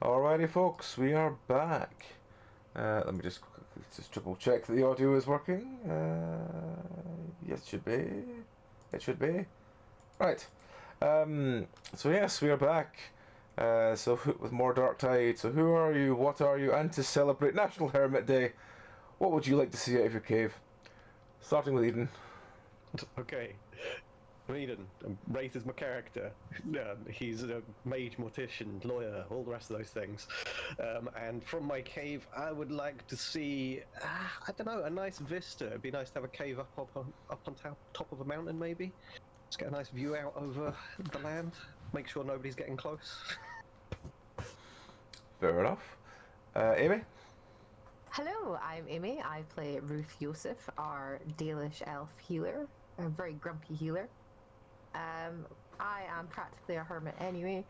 Alrighty, folks, we are back. Let me just triple check that the audio is working. Yes, it should be. It should be. Right. So yes, we are back. With more Dark Tide. So who are you? What are you? And to celebrate National Hermit Day, what would you like to see out of your cave? Starting with Eden. Okay. Eden, Wraith is my character. He's a mage, mortician, lawyer, all the rest of those things. And from my cave, I would like to see, I don't know, a nice vista. It'd be nice to have a cave up on top of a mountain, maybe. Just get a nice view out over the land. Make sure nobody's getting close. Fair enough. Amy? Hello, I'm Amy. I play Ruth Yosef, our Dalish elf healer, a very grumpy healer. I am practically a hermit anyway.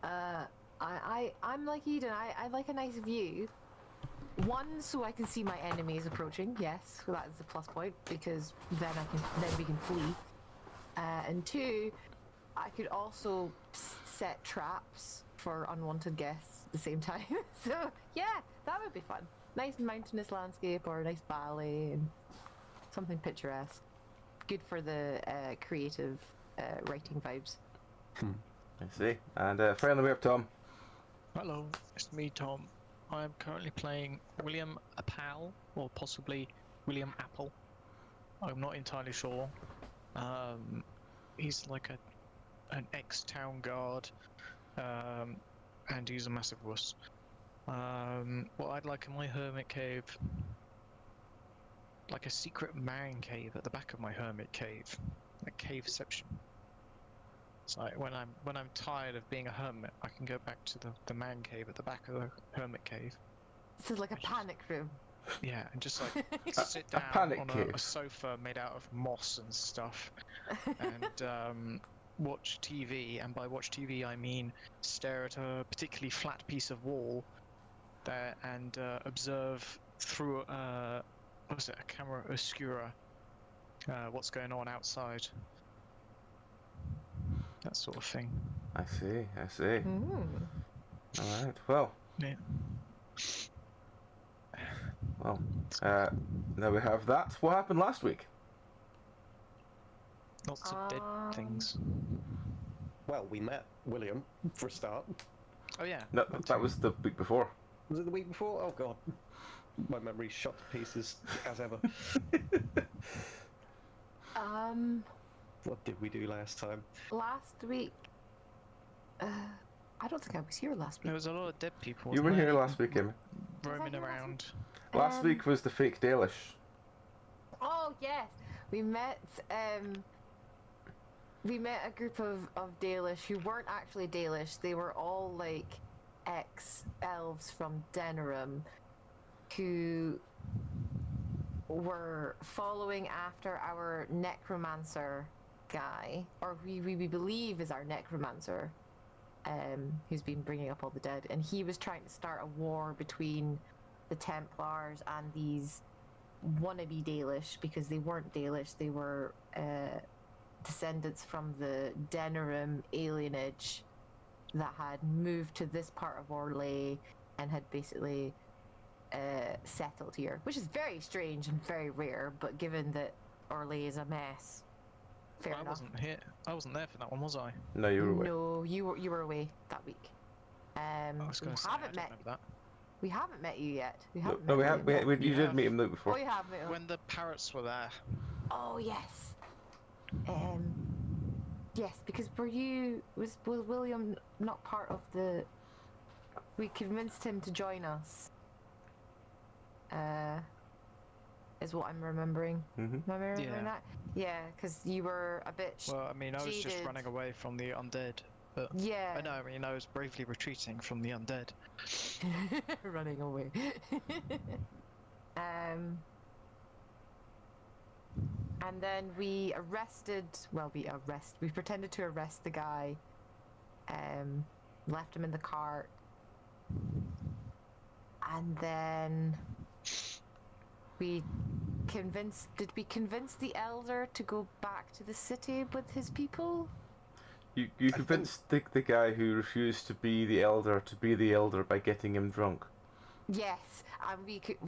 I'm like Eden. I like a nice view. One, so I can see my enemies approaching. Yes, so that is a plus point because then we can flee. And two, I could also set traps for unwanted guests at the same time. So yeah, that would be fun. Nice mountainous landscape or a nice valley and something picturesque. Good for the creative writing vibes. I see. And finally we have Tom. Hello, it's me, Tom. I am currently playing William Appel, or possibly William Apple. I'm not entirely sure. He's like an ex-town guard, and he's a massive wuss. What I'd like in my hermit cave, like a secret man cave at the back of my hermit cave, like caveception. It's like when I'm tired of being a hermit, I can go back to the man cave at the back of the hermit cave. This is like a panic room. Yeah, and just like sit down on a sofa made out of moss and stuff, and watch TV. And by watch TV, I mean stare at a particularly flat piece of wall there and observe through a camera obscura what's going on outside. That sort of thing. I see. Mm. Alright, well. Yeah. Well, now we have that. What happened last week? Lots of dead things. Well, we met William, for a start. Oh yeah. No, that was the week before. Was it the week before? Oh god. My memory's shot to pieces, as ever. What did we do last time? Last week, I don't think I was here last week. There was a lot of dead people. You were here last week, Amy. Roaming around. Last week was the fake Dalish. Oh yes, we met a group of Dalish who weren't actually Dalish. They were all like ex-elves from Denerim who were following after our necromancer guy, or we believe is our necromancer, who's been bringing up all the dead, and he was trying to start a war between the Templars and these wannabe Dalish, because they weren't Dalish, they were descendants from the Denerim alienage that had moved to this part of Orlais and had basically settled here, which is very strange and very rare, but given that Orlais is a mess, fair enough. I wasn't here. I wasn't there for that one, was I? No, you were away. No, you were away that week. I was going to say, I don't remember that. We haven't met you yet. We did meet him the week before. Oh, you have met him. When the parrots were there. Oh yes. Yes, because was William not part of the? We convinced him to join us. Is what I'm remembering. Mm-hmm. Am I remembering that? Yeah, because you were a bit. Well, I mean, I was just jaded. running away from the undead. But Yeah. I know. I mean, I was bravely retreating from the undead. Running away. And then we pretended to arrest the guy, left him in the cart, and then did we convince the elder to go back to the city with his people? You convinced the guy who refused to be the elder by getting him drunk. Yes, and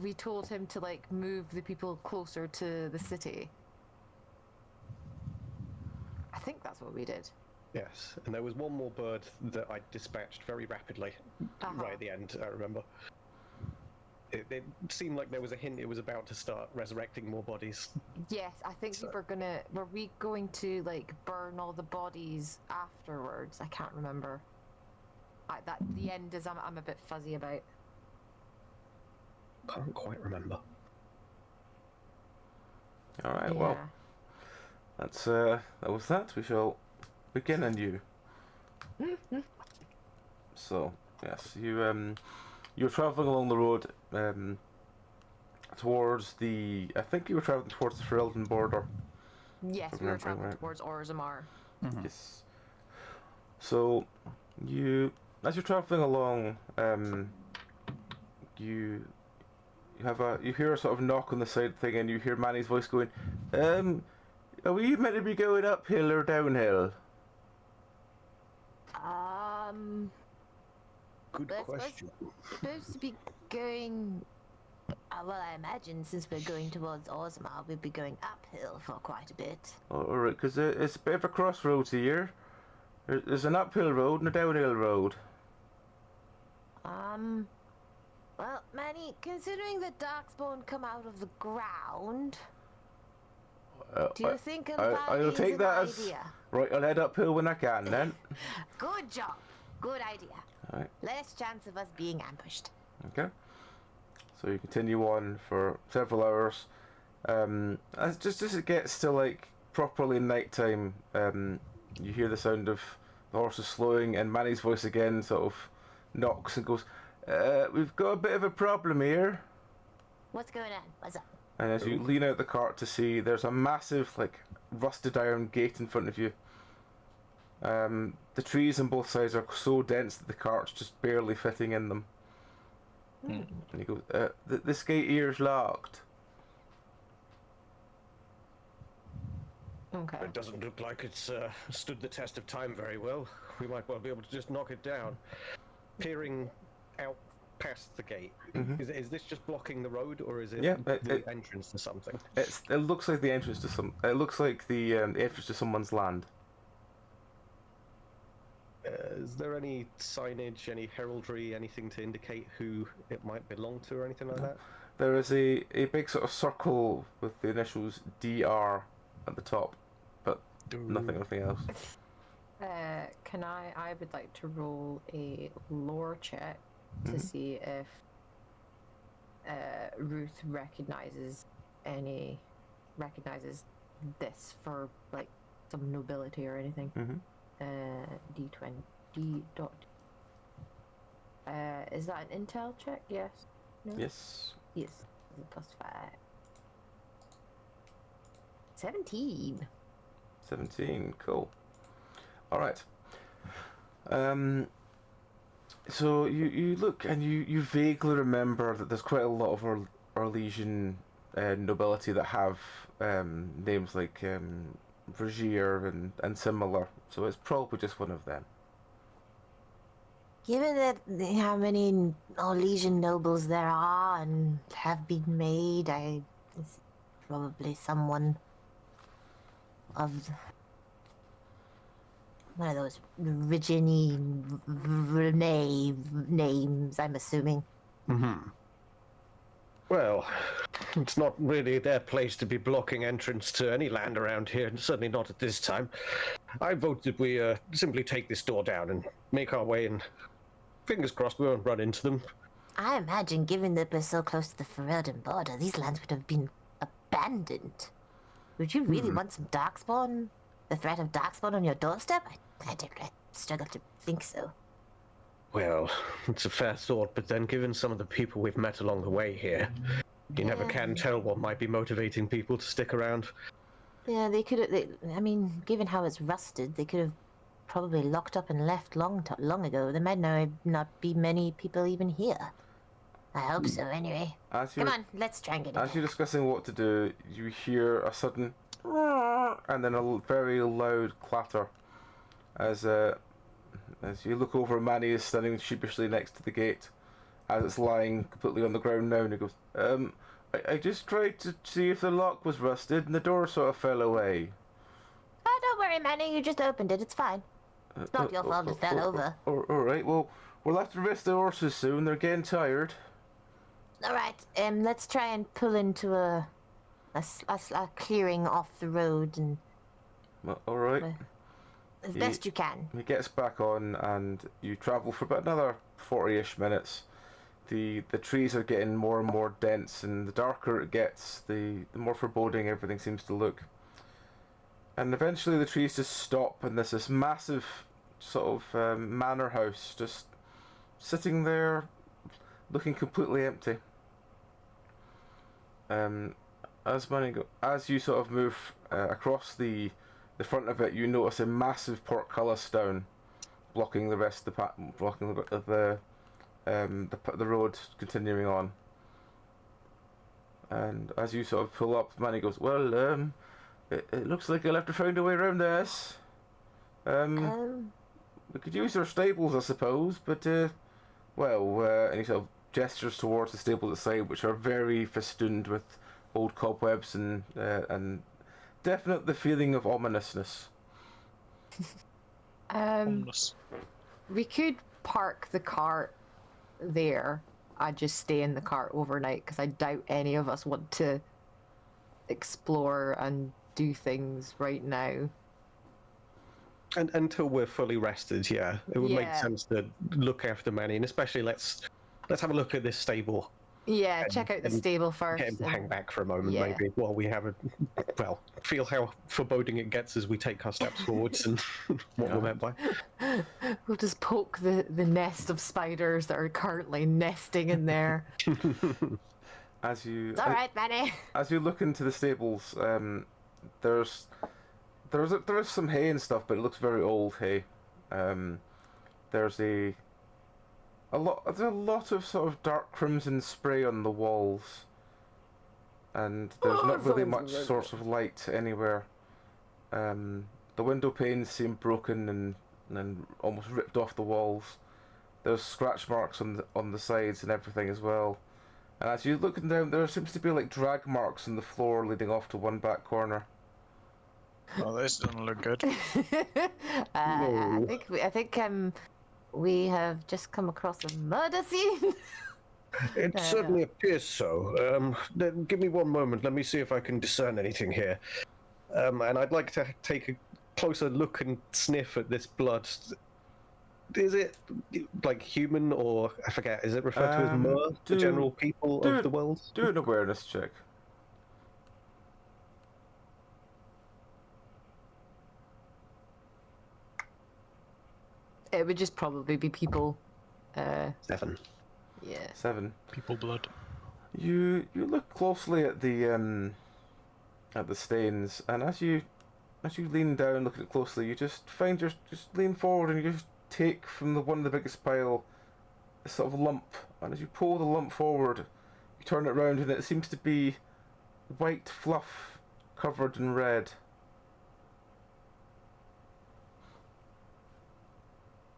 we told him to like move the people closer to the city. I think that's what we did. Yes, and there was one more bird that I dispatched very rapidly right at the end, I remember. It seemed like there was a hint it was about to start resurrecting more bodies. Yes, I think were we going to like burn all the bodies afterwards? I can't remember. The end is I'm a bit fuzzy about. Can't quite remember. All right, well, that's that was that. We shall begin anew. So yes, you're traveling along the road towards the. I think you were traveling towards the Ferelden border. Yes, we were traveling towards Orzammar. Mm-hmm. Yes. So as you're traveling along, you hear a sort of knock on the side thing, and you hear Manny's voice going, "Are we meant to be going uphill or downhill?" Good question. Supposed to be going. Well, I imagine since we're going towards Orzammar, we'd be going uphill for quite a bit. Alright, because it's a bit of a crossroads here. There's an uphill road and a downhill road. Well, Manny, considering the Darkspawn come out of the ground, do you think I'll take that as right. I'll head uphill when I can then. Good job. Good idea. All right. Less chance of us being ambushed. Okay. So you continue on for several hours. As it gets to like properly nighttime, you hear the sound of the horses slowing, and Manny's voice again sort of knocks and goes, "We've got a bit of a problem here." What's going on? What's up? And as you lean out the cart to see, there's a massive, like, rusted iron gate in front of you. The trees on both sides are so dense that the cart's just barely fitting in them. And he goes, "This gate here is locked." Okay. It doesn't look like it's stood the test of time very well. We might well be able to just knock it down. Peering out past the gate, is this just blocking the road, or is it the entrance to something? It looks like the entrance to some. It looks like the entrance to someone's land. Is there any signage, any heraldry, anything to indicate who it might belong to, or anything like that? There is a big sort of circle with the initials DR at the top, but nothing else. I would like to roll a lore check to see if Ruth recognizes this for like some nobility or anything. D20 dot. Is that an intel check? Yes. No? Yes. Yes. +5. 17. 17. Cool. All right. So you look and you vaguely remember that there's quite a lot of Orlesian nobility that have names like Vergier and similar. So it's probably just one of them. Given that how many Orlesian nobles there are and have been made, it's probably someone of one of those Virginie Renee names, I'm assuming. Well, it's not really their place to be blocking entrance to any land around here, and certainly not at this time. I vote that we simply take this door down and make our way, and fingers crossed we won't run into them. I imagine, given that we're so close to the Ferelden border, these lands would have been abandoned. Would you really want some Darkspawn? The threat of Darkspawn on your doorstep? I struggle to think so. Well, it's a fair thought, but then given some of the people we've met along the way here, you never can tell what might be motivating people to stick around. Yeah, they could have... I mean, given how it's rusted, they could have probably locked up and left long ago. There might not be many people even here. I hope so, anyway. Come on, let's try and get it. As you're discussing what to do, you hear a sudden... and then a very loud clatter As you look over, Manny is standing sheepishly next to the gate, as it's lying completely on the ground now, and he goes, I just tried to see if the lock was rusted, and the door sort of fell away. Oh, don't worry, Manny. You just opened it. It's fine. It's not your fault it fell over. Alright, well, we'll have to rest the horses soon. They're getting tired. Alright, let's try and pull into a clearing off the road and... Well, alright. As best you can. He gets back on, and you travel for about another 40-ish minutes. The trees are getting more and more dense, and the darker it gets, the more foreboding everything seems to look. And eventually the trees just stop, and there's this massive sort of manor house just sitting there, looking completely empty. As you sort of move across the front of it, you notice a massive portcullis stone blocking the rest of the road continuing on. And as you sort of pull up, Manny goes, well, it looks like you'll have to find a way around this. We could use our stables, I suppose, but, and he sort of gestures towards the stables outside, which are very festooned with old cobwebs and definite the feeling of ominousness. Ominous. We could park the cart there. I'd just stay in the cart overnight, because I doubt any of us want to explore and do things right now. And until we're fully rested, yeah, it would make sense to look after Manny, and especially let's have a look at this stable. Yeah, check out the stable first. Get him to hang back for a moment, maybe, while we have feel how foreboding it gets as we take our steps forwards and what we're meant by. We'll just poke the nest of spiders that are currently nesting in there. It's alright, Manny. As you look into the stables, there's some hay and stuff, but it looks very old hay. There's a lot of sort of dark crimson spray on the walls, and there's not really much source of light anywhere. The window panes seem broken and almost ripped off the walls. There's scratch marks on the sides and everything as well. And as you're looking down, there seems to be like drag marks on the floor leading off to one back corner. Oh, this doesn't look good. I think we have just come across a murder scene. It certainly appears so. Give me one moment. Let me see if I can discern anything here. And I'd like to take a closer look and sniff at this blood. Is it like human, or I forget? Is it referred to as Mer, the general people of the world? Do an awareness check. It would just probably be people. 7. Yeah. 7. People blood. You look closely at the stains, and as you lean down, look at it closely, you just lean forward and you just take from one of the biggest pile a sort of lump, and as you pull the lump forward, you turn it around and it seems to be white fluff covered in red.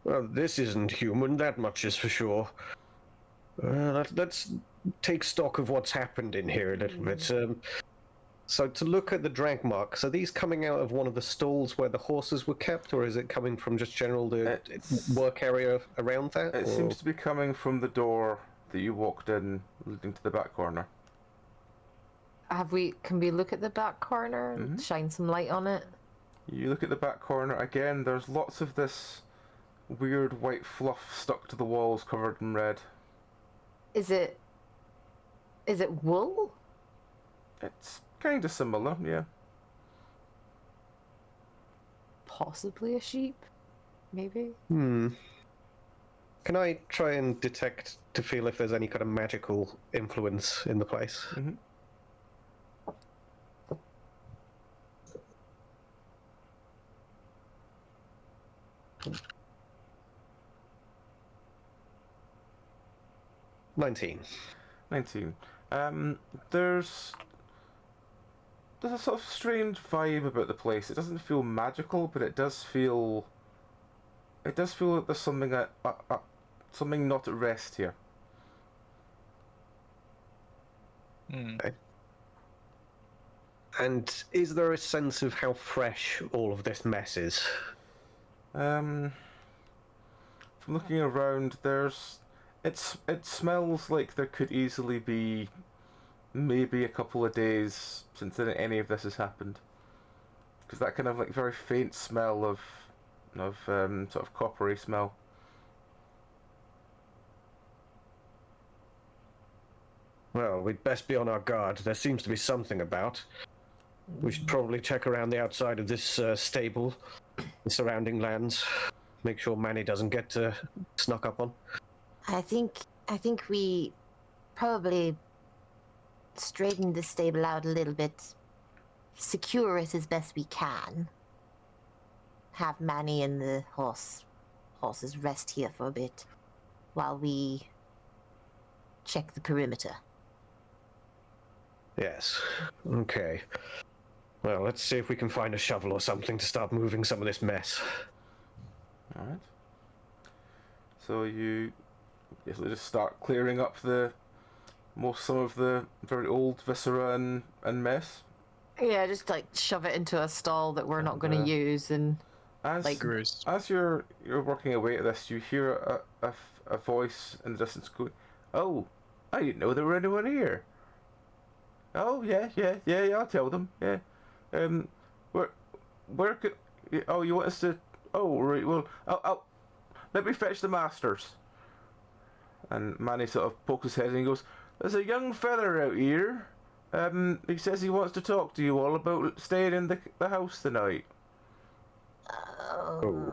Well, this isn't human, that much is for sure. Let's take stock of what's happened in here a little bit. So to look at the drag marks, are these coming out of one of the stalls where the horses were kept, or is it coming from just general work area around that? It seems to be coming from the door that you walked in, leading to the back corner. Can we look at the back corner and shine some light on it? You look at the back corner again. There's lots of this weird white fluff stuck to the walls, covered in red. Is it wool? It's kind of similar, yeah. Possibly a sheep, maybe. Can I try and detect to feel if there's any kind of magical influence in the place? 19. 19. There's a sort of strange vibe about the place. It doesn't feel magical, but it does feel it does feel like there's something something not at rest here. Okay. And is there a sense of how fresh all of this mess is? From looking around, it smells like there could easily be maybe a couple of days since any of this has happened. Because that kind of like very faint smell of sort of coppery smell. Well, we'd best be on our guard. There seems to be something about. We should probably check around the outside of this stable, the surrounding lands, make sure Manny doesn't get snuck up on. I think we probably straighten the stable out a little bit, secure it as best we can. Have Manny and the horses rest here for a bit while we check the perimeter. Yes. Okay. Well, let's see if we can find a shovel or something to start moving some of this mess. Alright. So you basically just start clearing up some of the very old viscera and mess. Yeah, just like shove it into a stall that we're not going to use, and as you're working away at this, you hear a voice in the distance going, "Oh, I didn't know there were anyone here." "Oh yeah, I'll tell them. Yeah, where could? Oh, you want us to? Oh right, well, I'll let me fetch the masters." And Manny sort of pokes his head and he goes, "There's a young fella out here. He says he wants to talk to you all about staying in the house tonight." Oh.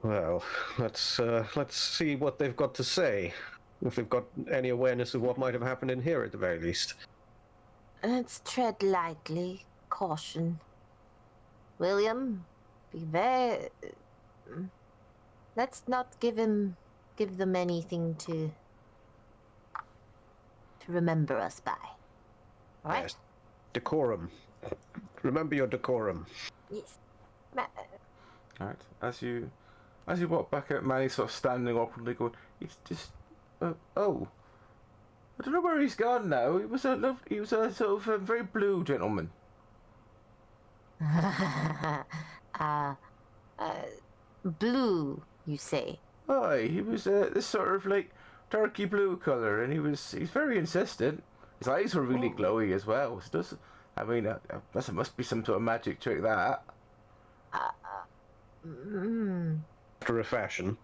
Well, let's see what they've got to say. If they've got any awareness of what might have happened in here, at the very least. Let's tread lightly, caution. William, be very. Let's not give them anything to remember us by. All right? Yes. Decorum. Remember your decorum. Yes. Alright. As you walk back out, Manny's sort of standing awkwardly going, "He's just oh. I don't know where he's gone now. He was a sort of very blue gentleman." Blue, you say? Aye, he was this sort of like turkey blue colour, and he's very insistent. His eyes were really glowy as well. So it must be some sort of magic trick that. For a fashion.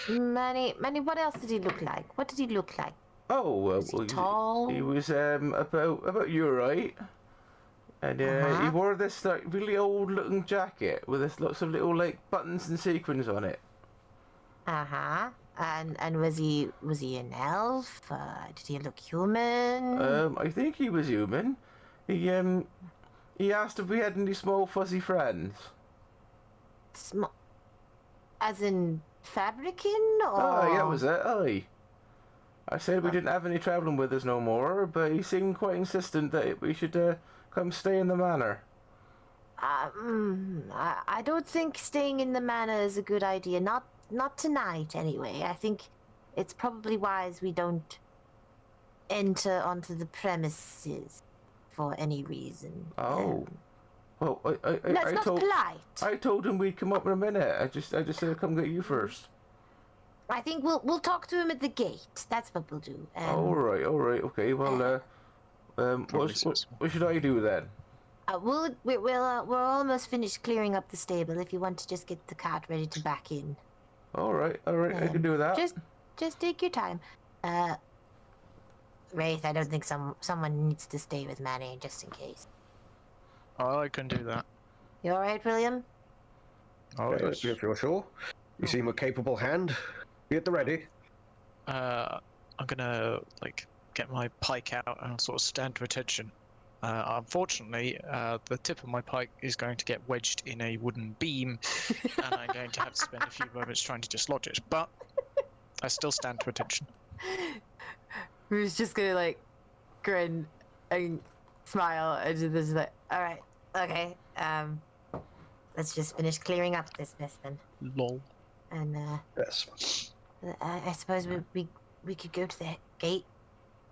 Manny, what else did he look like? What did he look like? Oh, Was he tall? He was about your height, and he wore this like really old looking jacket with this lots of little like buttons and sequins on it. And was he an elf? Did he look human? I think he was human. He asked if we had any small fuzzy friends. As in fabricant, or? Aye, that was it. Aye. I said we didn't have any travelling with us no more, but he seemed quite insistent that we should come stay in the manor. I don't think staying in the manor is a good idea. Not tonight, anyway. I think it's probably wise we don't enter onto the premises for any reason. Oh. Well, That's not polite. I told him we'd come up in a minute. I just said I'd come get you first. I think we'll talk to him at the gate. That's what we'll do. All right, okay. Well, what should I do then? We're almost finished clearing up the stable. If you want to just get the cart ready to back in. All right. I can do that. Just take your time. Wraith, I don't think someone needs to stay with Manny just in case. I can do that. You all right, William? Oh, yes. If you're sure. You seem a capable hand. Be at the ready. I'm gonna get my pike out and sort of stand to attention. Unfortunately, the tip of my pike is going to get wedged in a wooden beam, and I'm going to have to spend a few moments trying to dislodge it. But I still stand to attention. Who's just gonna grin and smile and just all right, okay. let's just finish clearing up this mess then. Lol. And Yes. I suppose we could go to the gate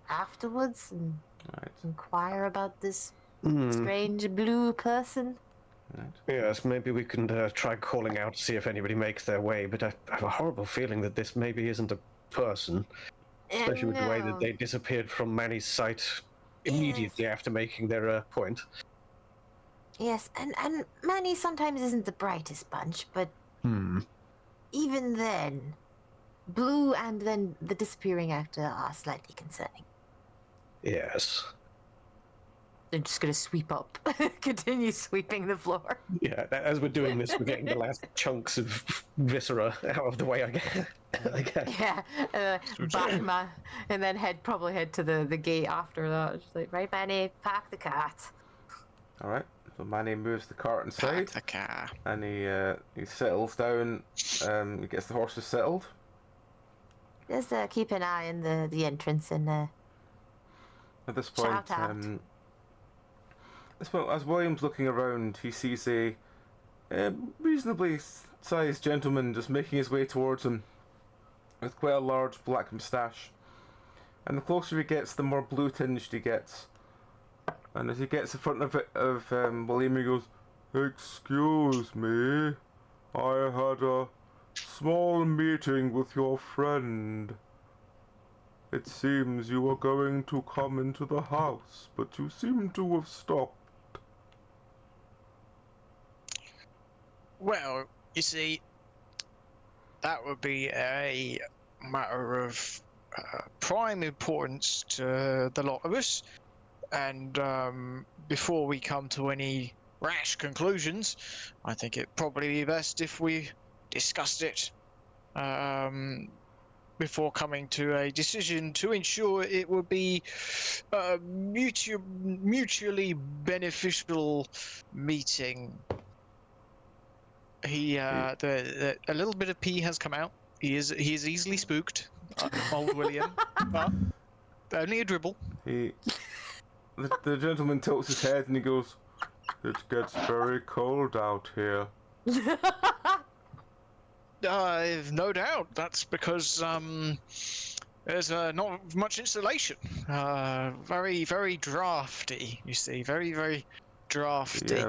afterwards and Right. inquire about this Hmm. strange blue person. Right. Yes, maybe we can try calling out to see if anybody makes their way, but I have a horrible feeling that this maybe isn't a person, especially with the way that No. they disappeared from Manny's sight immediately after making their point. Yes, and Manny sometimes isn't the brightest bunch, but even then, Blue and then the disappearing actor are slightly concerning. Yes. They're just gonna sweep up. Continue sweeping the floor. Yeah, as we're doing this, we're getting the last chunks of viscera out of the way, I guess. Yeah, back and then probably head to the gate after that. Just like, Right, Manny, park the cart. All right. So Manny moves the cart inside, Park the car. and he settles down. He gets the horses settled. Just keep an eye on the entrance and At this point, Shout out. as William's looking around, he sees a reasonably sized gentleman just making his way towards him with quite a large black moustache. And the closer he gets, the more blue tinged he gets. And as he gets in front of William, he goes, "Excuse me, I had a small meeting with your friend. It seems you were going to come into the house, but you seem to have stopped." Well, you see, that would be a matter of prime importance to the lot of us. And before we come to any rash conclusions, I think it'd probably be best if we discussed it before coming to a decision to ensure it would be a mutually beneficial meeting. A little bit of pee has come out. He is easily spooked, old William, but only a dribble. The gentleman tilts his head and he goes, "It gets very cold out here." I've no doubt that's because there's not much insulation. Very, very drafty, you see. Very, very drafty.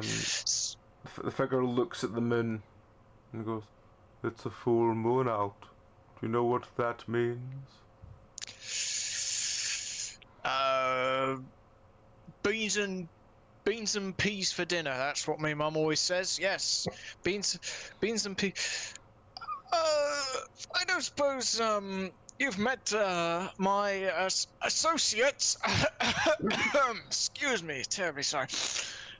The figure looks at the moon and goes, "It's a full moon out. Do you know what that means?" Beans and peas for dinner. That's what my mum always says. Yes, beans and peas. I don't suppose you've met my associates. Excuse me, terribly sorry.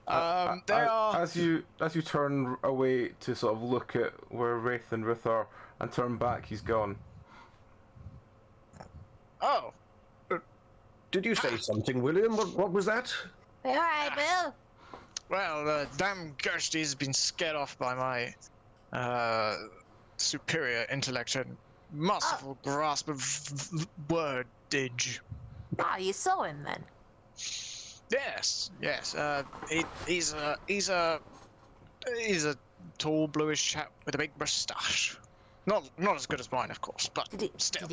They are. As you turn away to sort of look at where Wraith and Ruth are, and turn back, he's gone. Oh. Did you say something, William? What was that? All right, Bill. Well, damn Gerstie's been scared off by my superior intellect and masterful grasp of wordage. Ah, you saw him then. Yes. He's a tall, bluish chap with a big moustache. Not as good as mine, of course, but still.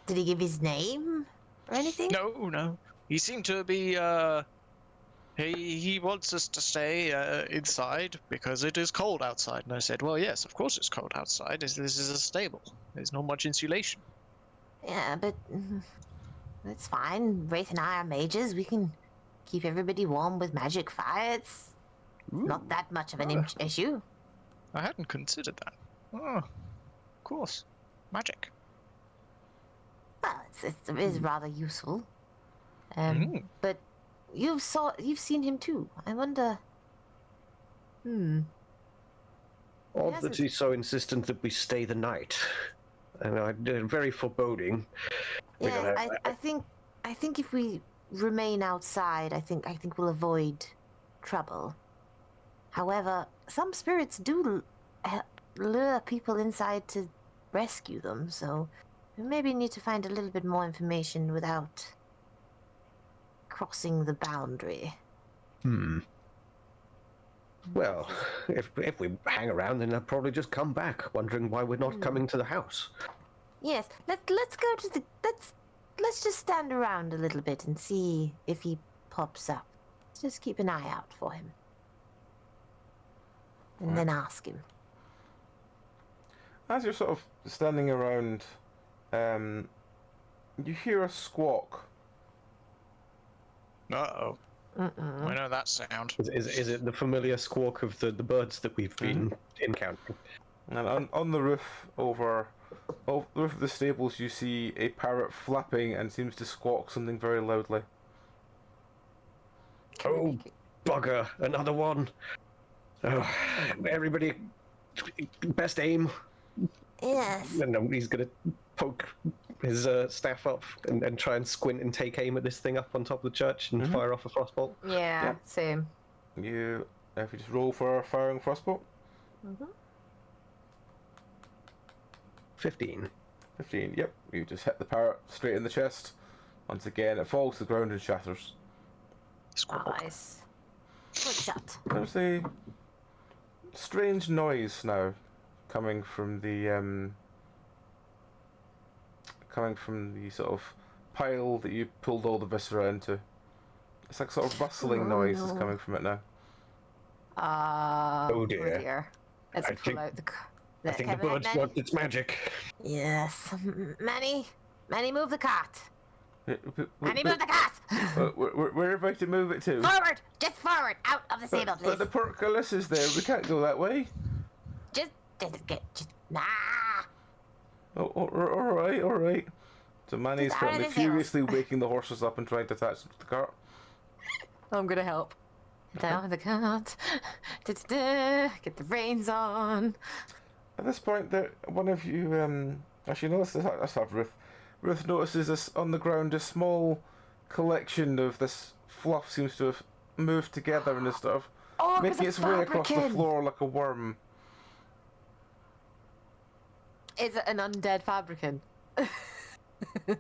Did he give his name or anything? No. He seemed to be. He wants us to stay inside because it is cold outside. And I said, well, yes, of course it's cold outside. This is a stable. There's not much insulation. Yeah, but that's fine. Wraith and I are mages. We can keep everybody warm with magic fire. It's not that much of an issue. I hadn't considered that. Oh, of course. Magic. Well, it is rather useful. But you've seen him too. I wonder. Odd that he's so insistent that we stay the night. And very foreboding. Yes, I think if we remain outside, I think we'll avoid trouble. However, some spirits do lure people inside to rescue them, so we maybe need to find a little bit more information without crossing the boundary. Well, if we hang around, then they'll probably just come back, wondering why we're not coming to the house. Yes, let's go to the let's just stand around a little bit and see if he pops up. Let's just keep an eye out for him. And then ask him. As you're sort of standing around, you hear a squawk. Uh-oh. I know that sound. Is it the familiar squawk of the birds that we've been encountering? And on the roof over the roof of the stables, you see a parrot flapping and seems to squawk something very loudly. Oh, bugger! Another one. Oh, everybody, best aim. Yes. And he's gonna poke his staff up and try and squint and take aim at this thing up on top of the church and fire off a frostbolt. Yeah, same. If you just roll for firing frostbolt. 15. 15. Yep. You just hit the parrot straight in the chest. Once again, it falls to the ground and shatters. Nice. Good shot. There's a strange noise now coming from the sort of pile that you pulled all the viscera into. It's like sort of rustling noise is coming from it now. Oh dear. Let's I pull think- out the. I think the birds want its magic. Yes. Manny, move the cart. Manny, Where move the cart. are we about to move it to? Forward, just forward, out of the stable, But the please. portcullis is there. We can't go that way. Just nah. Oh, all right. So Manny's Just out of currently the stable. furiously waking the horses up and trying to attach them to the cart. I'm gonna help. Down the cart. Get the reins on. At this point, one of you, actually, no, let's have Ruth. Ruth notices this on the ground, a small collection of this fluff seems to have moved together and stuff, Oh, it was making a its way across the fabricant. floor like a worm. Is it an undead fabricant?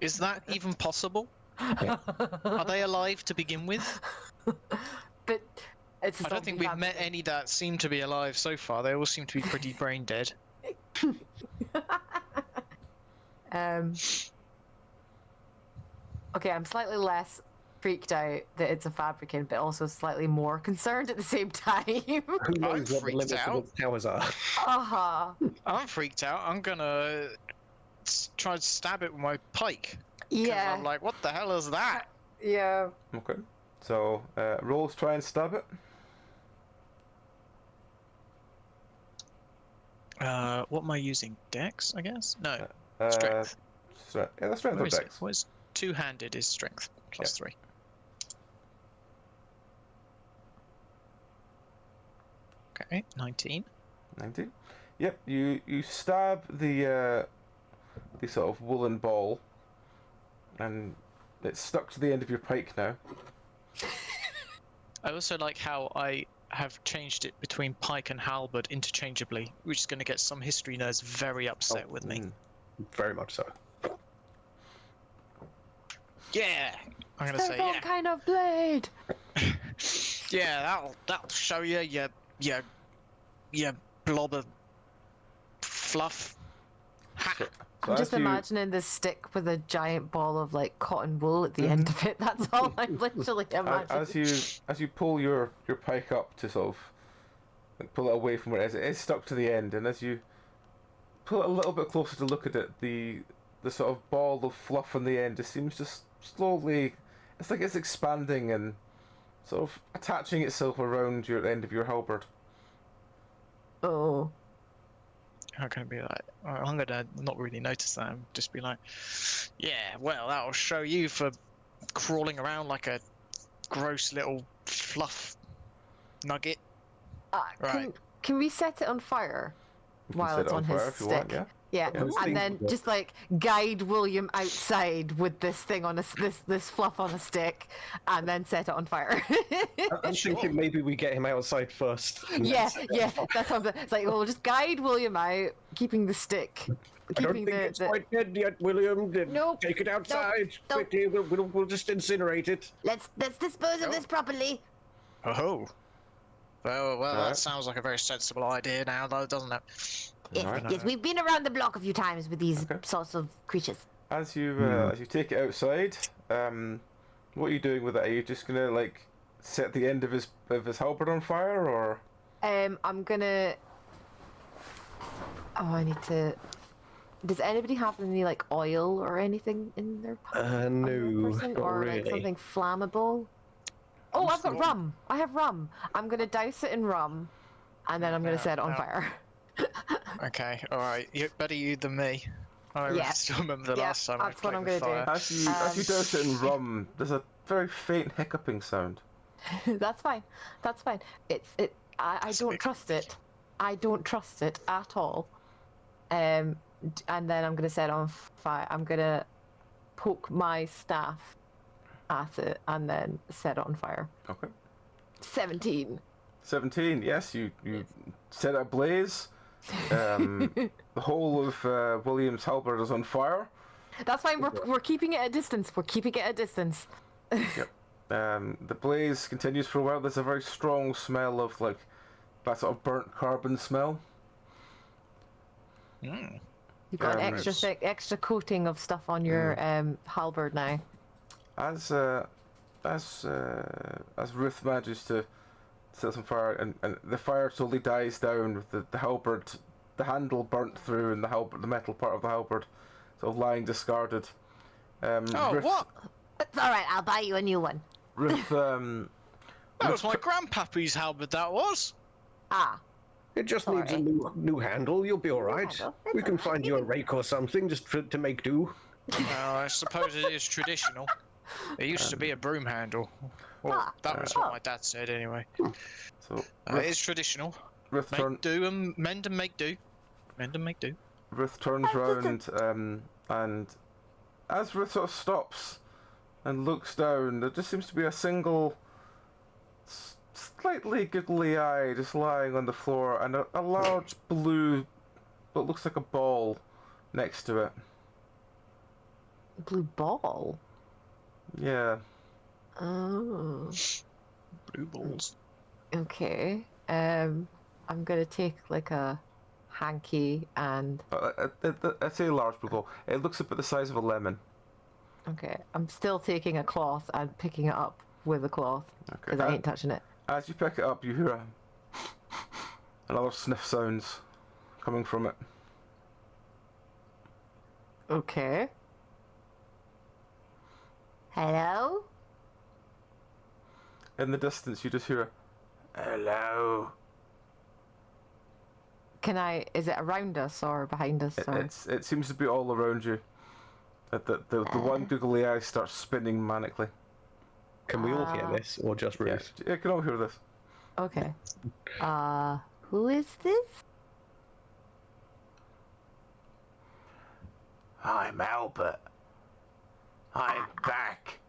Is that even possible? Are they alive to begin with? But it's. a I don't think zombie we've met fabricant. any that seem to be alive so far. They all seem to be pretty brain dead. Okay, I'm slightly less freaked out that it's a fabricant, but also slightly more concerned at the same time. Who knows what the freaked limits out. of its powers are? Uh-huh. I'm freaked out. I'm gonna try to stab it with my pike. 'Cause Yeah. I'm like, what the hell is that? Yeah. Okay. So, rolls try and stab it. What am I using? Dex, I guess? No. Uh, Strength. Yeah, that's strength Where or is it? dex. What is two-handed is strength plus 3. Okay, 19. 19. Yep, you stab the sort of woolen ball, and it's stuck to the end of your pike now. I also like how I have changed it between pike and halberd interchangeably, which is going to get some history nerds very upset with me. Very much so. Yeah, I'm going to It's say the wrong yeah. kind of blade. Yeah, that'll show you your blob of fluff. Ha! So I'm just as you- imagining this stick with a giant ball of like cotton wool at the end of it. That's all I'm literally imagining. as you pull your pike up to sort of like, pull it away from where it is stuck to the end, and as you pull it a little bit closer to look at it, the sort of ball of fluff on the end just seems to slowly, it's like it's expanding and sort of attaching itself around your end of your halberd. Oh. I'm gonna be like, I'm gonna not really notice that and just be like, yeah, well, that'll show you for crawling around like a gross little fluff nugget. Right. Can we set it on fire You can while set it's it on fire his if you stick? want, yeah. Yeah, I was and then thinking just like guide William outside with this thing on this fluff on a stick, and then set it on fire. I'm thinking maybe we get him outside first. and then yeah, set it yeah, on fire. that's what it's like. We'll just guide William out, keeping the stick, I don't keeping think it's the. quite dead yet, William. Nope, Take it outside nope. quickly. We'll just incinerate it. Let's dispose of this properly. Oh, Well, that Alright. sounds like a very sensible idea now, though, doesn't it? Yes, Alright. yes, we've been around the block a few times with these Okay. sorts of creatures. As you take it outside, what are you doing with it? Are you just gonna like set the end of his halberd on fire, or? I'm gonna. Oh, I need to. Does anybody have any like oil or anything in their on their No, person? not Or like really. something flammable? Oh, I've got rum. I have rum. I'm gonna douse it in rum, and then I'm gonna set it on fire. Okay, alright. Better you than me. I Yeah. still remember the Yeah, last time I that's what played I'm with gonna do. fire. As you douse it in rum, there's a very faint hiccuping sound. That's fine. That's fine. I That's a don't bit trust it. I don't trust it at all. And then I'm gonna set it on fire. I'm gonna poke my staff at it and then set it on fire. Okay. 17. 17. Yes, you set it ablaze. The whole of William's halberd is on fire. That's fine. We're keeping it at distance. We're keeping it at distance. Yep. The blaze continues for a while. There's a very strong smell of like that sort of burnt carbon smell. Mm. You've got an Gross. extra coating of stuff on your halberd now. As Ruth manages to set some fire, and the fire slowly dies down with the halberd, the handle burnt through, and the metal part of the halberd sort of lying discarded. Ruth, What? It's alright, I'll buy you a new one. Ruth, That was my grandpappy's halberd, that was. Ah, It just needs a Sorry. new handle. You'll be all right. handle? We It's can all right. find you a rake or something just to make do. Well, I suppose it is traditional. It used to be a broom handle. Well, that was what my dad said anyway. so It is traditional. Ruth, Make do and mend and make do. Mend and make do. Ruth turns round, and as Ruth sort of stops and looks down, there just seems to be a single slightly googly eye just lying on the floor, and a large blue, what looks like a ball, next to it. Blue ball. Yeah. Oh. Blue balls. Okay. I'm gonna take like a hanky and I'd say a large blue ball. It looks about the size of a lemon. okay. I'm still taking a cloth and picking it up with a cloth Okay. because I ain't touching it. As you pick it up, you hear another sniff sounds coming from it. Okay. hello? In the distance, you just hear a hello. Is it around us or behind us? Or? It seems to be all around you. The one googly eye starts spinning manically. Can we all hear this, or just Ruth? Yeah, you can all hear this. Okay. Who is this? I'm Albert. I'm back.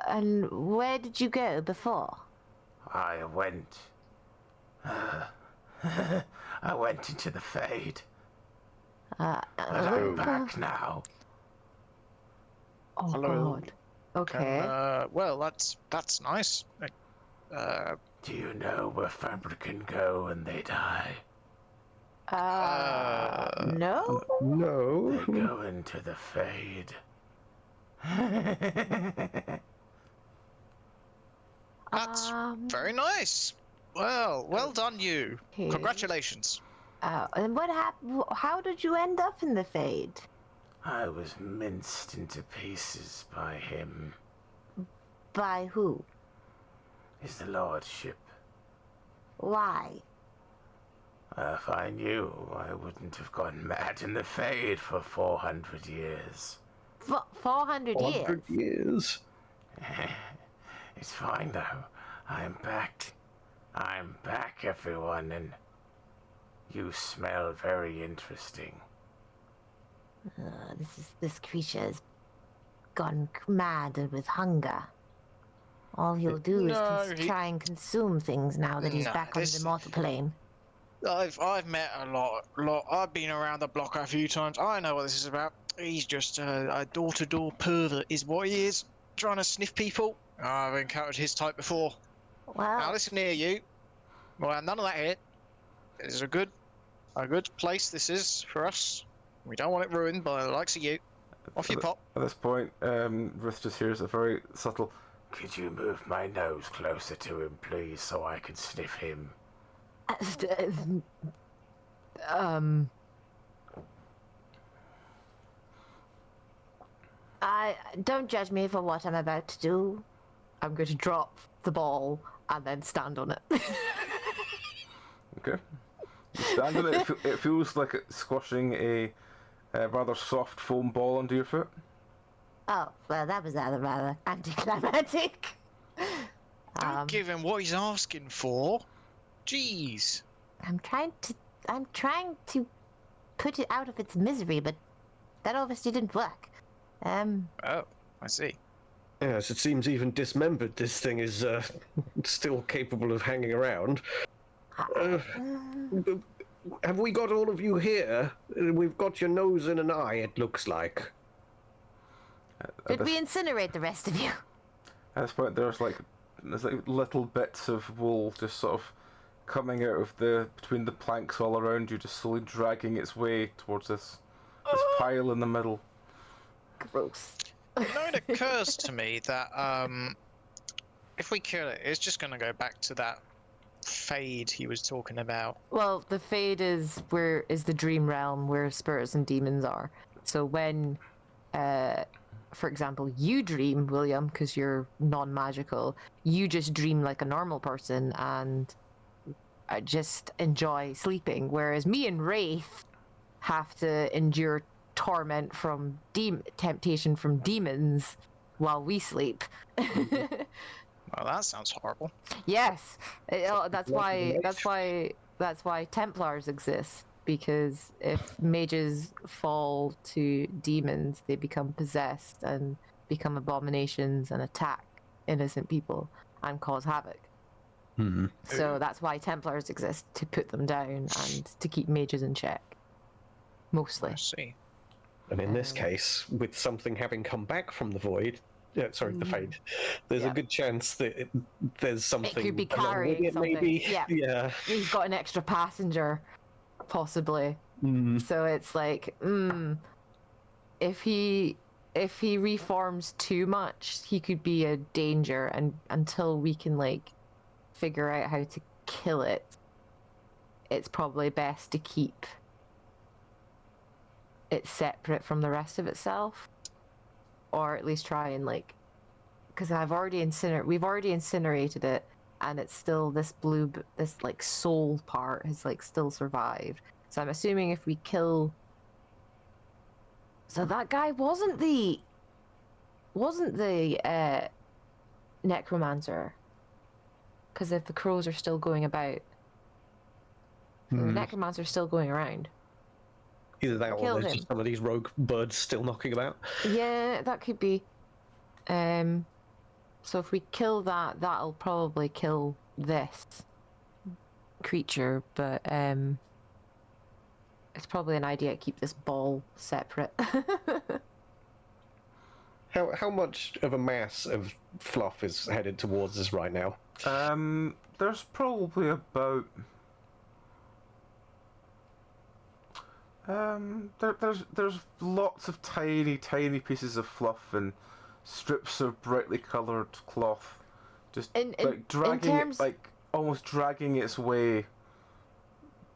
And where did you go before? I went. I went into the Fade. But I'm back now. Oh Hello. God. Okay. Well, that's nice. Do you know where Fabric can go when they die? No? No. They go into the Fade. That's very nice. Well done, you. Okay. Congratulations. And what happened? How did you end up in the Fade? I was minced into pieces by him. By who? His lordship. Why? If I knew, I wouldn't have gone mad in the Fade for 400 years. 400 years? 100 years. It's fine though. I'm back. I'm back, everyone, and you smell very interesting. This creature has gone mad with hunger. All he'll do is try and consume things now that he's back on the mortal plane. I've met a lot. I've been around the block a few times. I know what this is about. He's just a door-to-door pervert, is what he is. Trying to sniff people. I've encountered his type before. Well, Now listen here, you. Well, none of that here. This is a good place. This is for us. We don't want it ruined by the likes of you. Off you pop. At this point, Ruth just hears a very subtle, "Could you move my nose closer to him, please, so I can sniff him?" Don't judge me for what I'm about to do. I'm going to drop the ball and then stand on it. Okay. You stand on it. It feels like it's squashing a rather soft foam ball under your foot. Oh, well, that was rather anticlimactic. Don't give him what he's asking for. Jeez. I'm trying to put it out of its misery, but that obviously didn't work. Oh, I see. Yes, it seems even dismembered, this thing is still capable of hanging around. Have we got all of you here? We've got your nose and an eye, it looks like. Did we incinerate the rest of you? At this point, there's like little bits of wool just sort of coming out of between the planks all around you, just slowly dragging its way towards this pile in the middle. Gross. You know, it occurs to me that if we kill it, it's just going to go back to that fade he was talking about. Well, the fade is the dream realm where spirits and demons are. So when, for example, you dream, William, because you're non-magical, you just dream like a normal person and just enjoy sleeping. Whereas me and Wraith have to endure torment from temptation from demons while we sleep. Well, that sounds horrible. Yes, that's why Templars exist, because if mages fall to demons, they become possessed and become abominations and attack innocent people and cause havoc. Mm-hmm. So that's why Templars exist, to put them down and to keep mages in check. Mostly. I see. And in this case, with something having come back from the void, the fade, there's a good chance that there's something. It could be along with carrying it, something. maybe. Yeah. He's got an extra passenger, possibly. So it's like, if he reforms too much, he could be a danger, and until we can like figure out how to kill it, it's probably best to keep it separate from the rest of itself, or at least try and like, because we've already incinerated it, and it's still this like soul part has like still survived. So I'm assuming if we kill, so that guy wasn't the necromancer, because if the crows are still going about, the necromancer's still going around. Either that or there's just some of these rogue birds still knocking about. Yeah, that could be. So if we kill that, that'll probably kill this creature, but it's probably an idea to keep this ball separate. How much of a mass of fluff is headed towards us right now? There's probably about there's lots of tiny pieces of fluff and strips of brightly coloured cloth, just almost dragging its way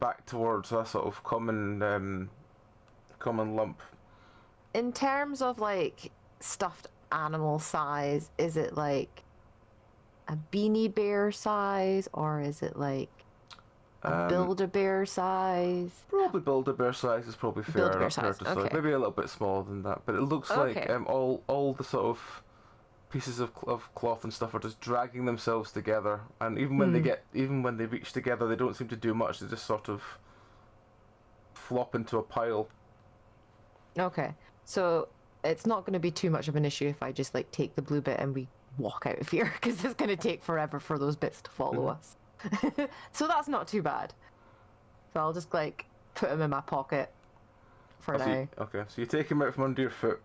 back towards a sort of common lump. In terms of like stuffed animal size, is it like a beanie bear size, or is it like a Build-A-Bear size? Probably Build-A-Bear size is probably fair to say. Okay. Maybe a little bit smaller than that, but it looks like all the sort of pieces of cloth and stuff are just dragging themselves together, and even when they reach together, they don't seem to do much. They just sort of flop into a pile. Okay, so it's not going to be too much of an issue if I just like take the blue bit and we walk out of here, because it's going to take forever for those bits to follow us. So that's not too bad. So I'll just like put him in my pocket for now. Okay, so you take him out from under your foot.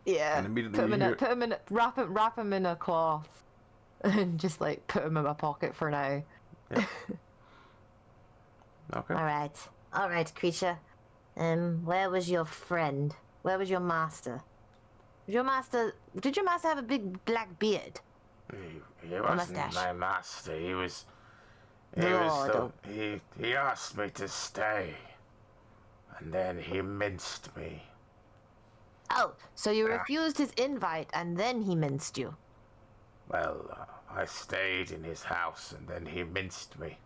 Yeah. And immediately wrap him in a cloth, and just like put him in my pocket for now. Yeah. Okay. All right, creature. Where was your friend? Where was your master? Did your master have a big black beard? He wasn't mustache. my master. He was Lord. he asked me to stay, and then he minced me. Oh, so you refused his invite and then he minced you. Well, I stayed in his house, and then he minced me.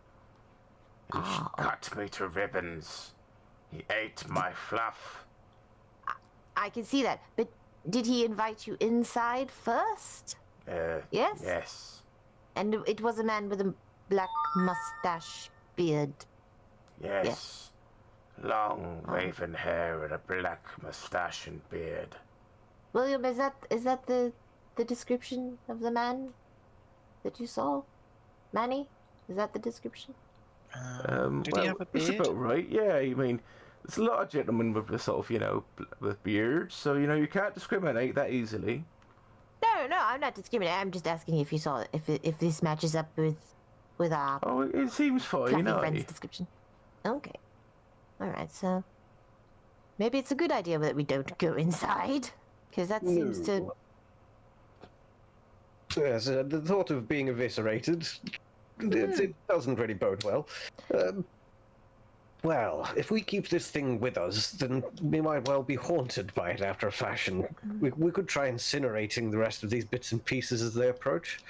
He cut me to ribbons. He ate my fluff. I can see that, but did he invite you inside first? Yes? Yes. And it was a man with a black mustache beard. Yes. Long raven hair and a black mustache and beard. William, is that the description of the man that you saw? Manny? Is that the description? Did he have a It's beard? about right. Yeah, I mean, there's a lot of gentlemen with the sort of, with beards, so you can't discriminate that easily. No, I'm not discriminating. I'm just asking if you saw if this matches up with our Oh, it seems fine. fluffy friend's description. Okay. All right, so maybe it's a good idea that we don't go inside, because that seems to. Yes, the thought of being eviscerated, it doesn't really bode well. Well, if we keep this thing with us, then we might well be haunted by it after a fashion. We could try incinerating the rest of these bits and pieces as they approach.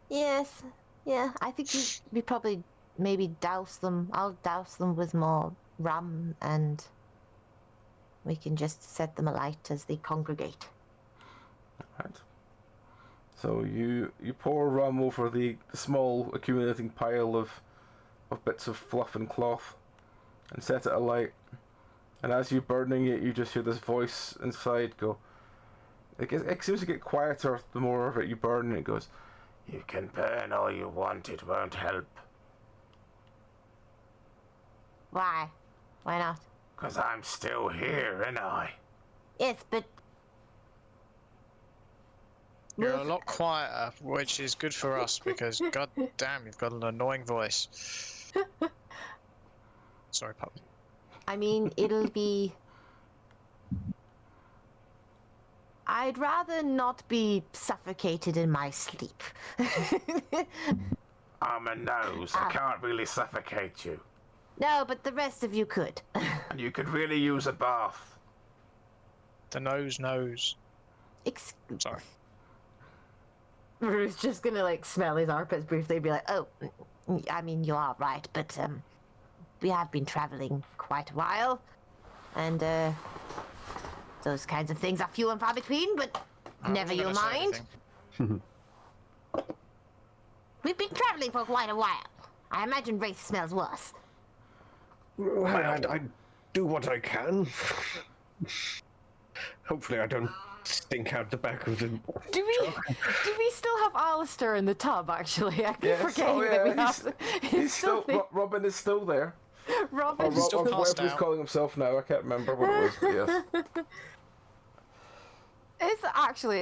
Yes, yeah. I think we probably maybe douse them. I'll douse them with more rum, and we can just set them alight as they congregate. Right. So you pour rum over the small accumulating pile of bits of fluff and cloth, and set it alight. And as you're burning it, you just hear this voice inside go. It seems to get quieter the more of it you burn, and it goes, You can burn all you want, it won't help. Why? Why not? 'Cause I'm still here, ain't I? Yes, but You're a lot quieter, which is good for us because god damn, you've got an annoying voice. Sorry, puppy. I mean, it'll be. I'd rather not be suffocated in my sleep. I'm a nose. I can't really suffocate you. No, but the rest of you could. And you could really use a bath. The nose knows. Sorry. Ruth's just gonna like smell his armpits briefly and be like, "Oh, I mean, you are right, but we have been traveling quite a while, and those kinds of things are few and far between. But never you mind. We've been traveling for quite a while. I imagine Wraith smells worse. I do what I can. Hopefully I don't stink out the back of the... Do we still have Alistair in the tub, actually? I keep forgetting that we have... He's still... Robin is still there. Robin Or still whatever passed he's out. calling himself now. I can't remember what it was, but yes.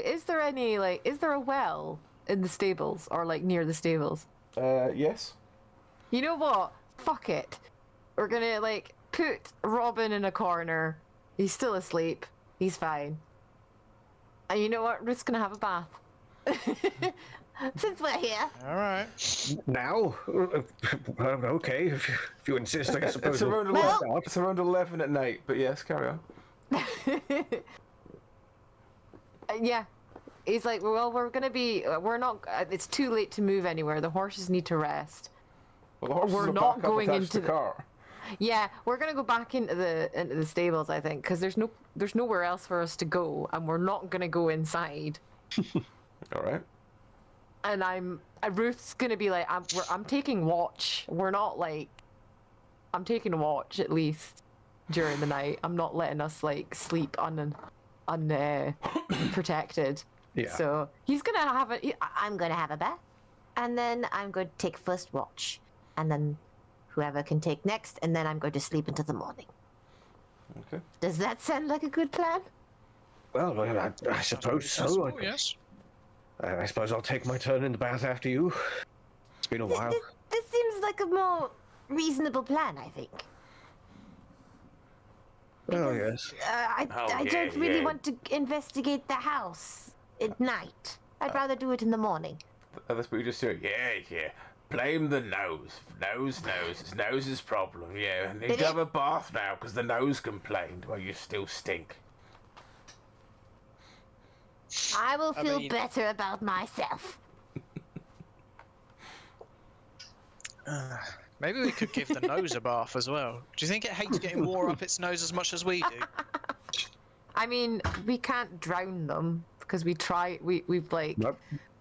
Is there any, is there a well in the stables, or, near the stables? Yes. You know what? Fuck it. We're gonna, put Robin in a corner. He's still asleep. He's fine. And you know what? Ruth's gonna have a bath. Since we're here, Alright. Now? Okay, if you insist, I suppose. It's around 11. It's around 11 at night, but yes, carry on. Yeah. He's like, well, we're gonna be... we're not... it's too late to move anywhere. The horses need to rest. Well, the horses We're are not back up going attached into to the car. Yeah, we're gonna go back into the stables, I think, because there's nowhere else for us to go, and we're not gonna go inside. All right. And Ruth's gonna be like, I'm taking watch. We're not I'm taking a watch at least during the night. I'm not letting us sleep unprotected. Yeah. So he's gonna have I'm gonna have a bath, and then I'm going to take first watch, and then whoever can take next, and then I'm going to sleep until the morning. Okay. Does that sound like a good plan? Well, I suppose so. Oh, yes. I suppose I'll take my turn in the bath after you. It's been a while. This seems like a more reasonable plan, I think. Oh, yes. I don't really want to investigate the house at night. I'd rather do it in the morning. That's what you just do. Yeah. Blame the nose. Nose. It's nose's problem, yeah. Need to have a bath now because the nose complained. Well, you still stink. I will feel better about myself. Maybe we could give the nose a bath as well. Do you think it hates getting water up its nose as much as we do? I mean, we can't drown them because we've like... Nope.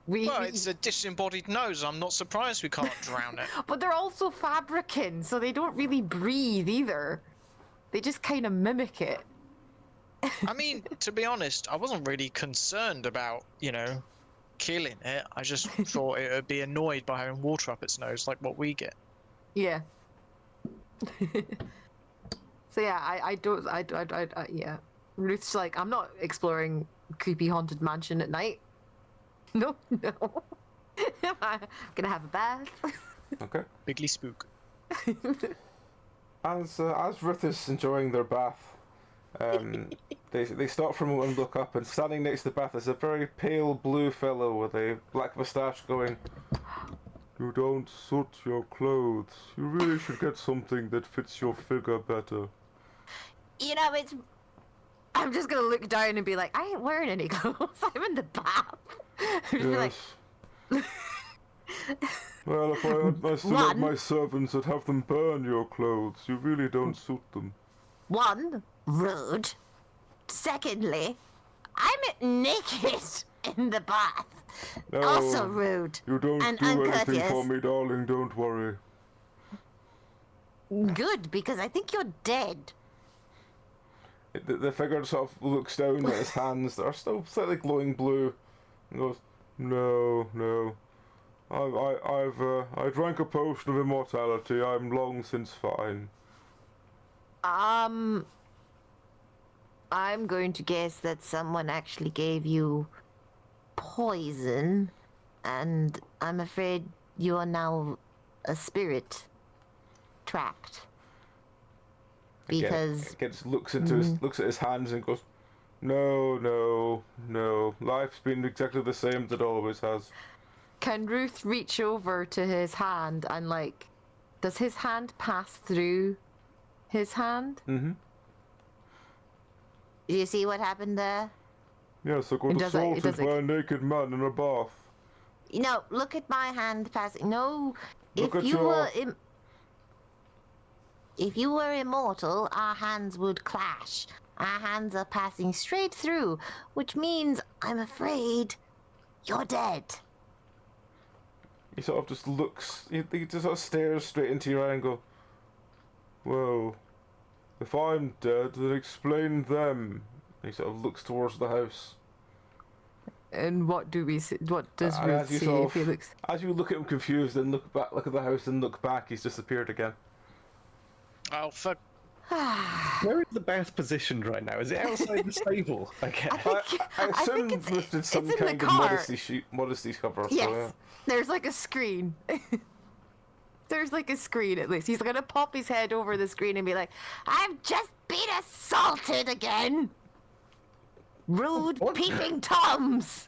Well, it's a disembodied nose. I'm not surprised we can't drown it. But they're also fabricant, so they don't really breathe either. They just kind of mimic it. I mean, to be honest, I wasn't really concerned about, killing it. I just thought it would be annoyed by having water up its nose, like what we get. Yeah. So yeah, yeah. Ruth's like, I'm not exploring creepy haunted mansion at night. No. I'm gonna have a bath. Okay. Bigly spook. As Ruth is enjoying their bath, they stop for a moment and look up, and standing next to the bath is a very pale blue fellow with a black moustache going, "You don't soot your clothes. You really should get something that fits your figure better." I'm just gonna look down and be like, I ain't wearing any clothes. I'm in the bath. Yes. Well, if I still had my servants, I'd have them burn your clothes. You really don't suit them. One, rude. Secondly, I'm naked in the bath. No, Also rude. You don't and do uncourteous. anything for me, darling. Don't worry. Good, because I think you're dead. The figure sort of looks down at his hands that are still slightly glowing blue, and goes, "No. I drank a potion of immortality. I'm long since fine." I'm going to guess that someone actually gave you poison, and I'm afraid you are now a spirit trapped. Because again looks at his hands and goes, No. Life's been exactly the same as it always has. Can Ruth reach over to his hand and does his hand pass through his hand? Mm-hmm. Do you see what happened there? Yes, I got assaulted by a naked man in a bath. Look at my hand passing. No, Look if you were immortal, our hands would clash. Our hands are passing straight through, which means, I'm afraid, you're dead. He sort of just looks, he just sort of stares straight into your eye and go, "Well, if I'm dead, then explain them." And he sort of looks towards the house. And what do we see? What does Ruth see if he looks? As you look at him confused and look at the house and look back, he's disappeared again. Oh, fuck. Where is the bath positioned right now? Is it outside the stable? Okay. I assume Ruth lifted some kind of modesty cover. Yes. So, yeah. There's a screen. There's a screen at least. He's gonna pop his head over the screen and be like, "I've just been assaulted again. Rude peeping toms."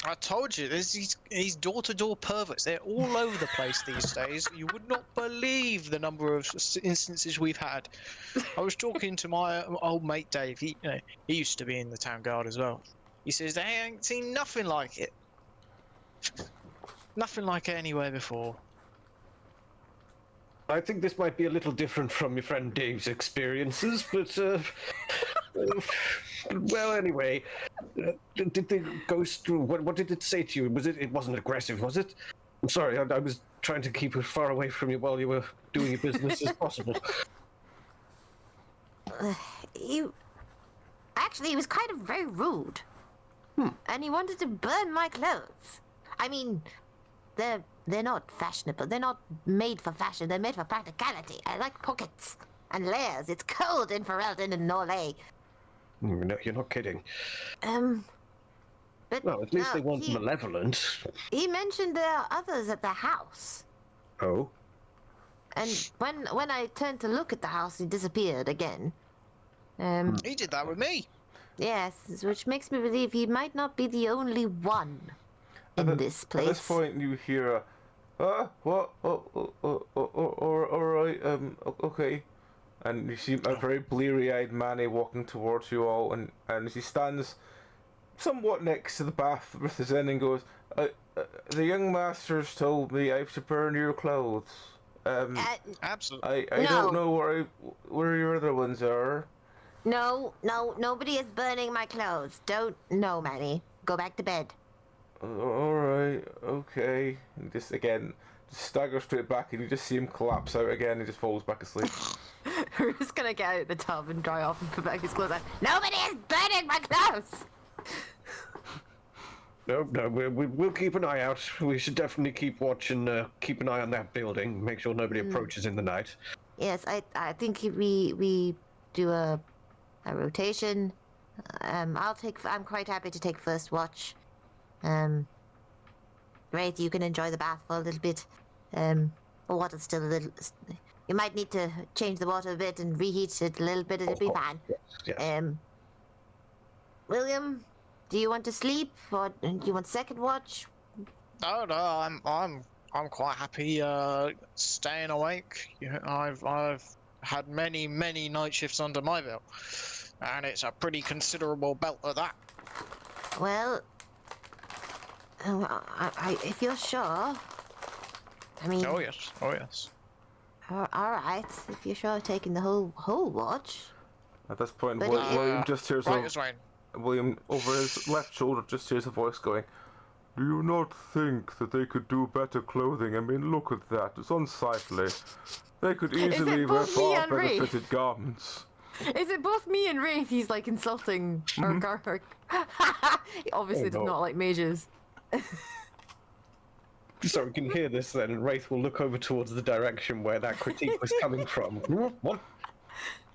I told you, these door-to-door perverts. They're all over the place these days. You would not believe the number of instances we've had. I was talking to my old mate Dave. He used to be in the town guard as well. He says they ain't seen nothing like it. Nothing like it anywhere before. I think this might be a little different from your friend Dave's experiences, but well, anyway, did the ghost? What did it say to you? It wasn't aggressive, was it? I'm sorry, I was trying to keep it far away from you while you were doing your business as possible. He was kind of very rude, and he wanted to burn my clothes. I mean, they're not fashionable. They're not made for fashion. They're made for practicality. I like pockets and layers. It's cold in Ferelden and Norlay. No, you're not kidding. But Well, at least no, they weren't malevolent. He mentioned there are others at the house. Oh? And when I turned to look at the house, he disappeared again. He did that with me. Yes, which makes me believe he might not be the only one in this place. At this point, you hear what? All right, okay. And you see a very bleary-eyed Manny walking towards you all, and as he stands somewhat next to the bath with his in and goes, the young masters told me I have to burn your clothes. Absolutely. I don't know where your other ones are. No, nobody is burning my clothes. No, Manny. Go back to bed. Alright, okay. And just stagger straight back, and you just see him collapse out again and just falls back asleep. We're just gonna get out the tub and dry off and put back his clothes on. Nobody is burning my clothes! No, we'll keep an eye out. We should definitely keep watch and keep an eye on that building. Make sure nobody approaches in the night. Yes, I think we do a rotation. I'm quite happy to take first watch. Wraith, you can enjoy the bath for a little bit. The water's still a little. You might need to change the water a bit and reheat it a little bit. It'll be fine. Yes. William, do you want to sleep or do you want second watch? No, I'm quite happy staying awake. I've had many night shifts under my belt, and it's a pretty considerable belt at that. Well, if you're sure. I mean. Oh yes. All right, if you're sure of taking the whole watch. At this point, But William just hears right as rain. William over his left shoulder just hears a voice going, "Do you not think that they could do better clothing? I mean, look at that. It's unsightly. They could easily wear far better fitted garments." Is it both me and Wraith he's like insulting our Garth? He obviously does not like mages. So we can hear this then, and Wraith will look over towards the direction where that critique was coming from. What?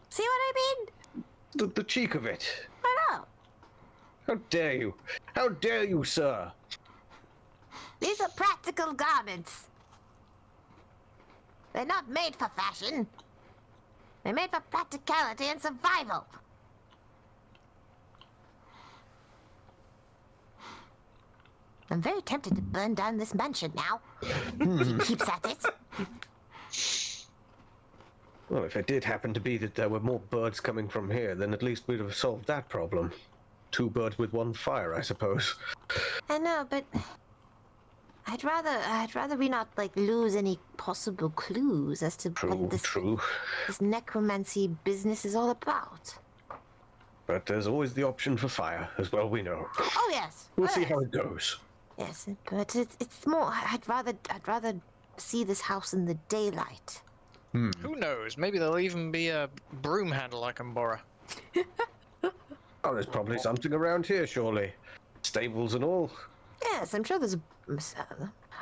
See what I mean? The cheek of it. I know. How dare you? How dare you, sir? These are practical garments. They're not made for fashion. They're made for practicality and survival. I'm very tempted to burn down this mansion now. He keeps at it. Well, if it did happen to be that there were more birds coming from here, then at least we'd have solved that problem. 2 birds with 1 fire, I suppose. I know, but I'd rather we not like lose any possible clues as to what this necromancy business is all about. But there's always the option for fire, as well we know. Oh yes. We'll see how it goes. Yes, but it's more. I'd rather see this house in the daylight. Who knows? Maybe there'll even be a broom handle I can borrow. Oh, there's probably something around here, surely. Stables and all. Yes, I'm sure there's a.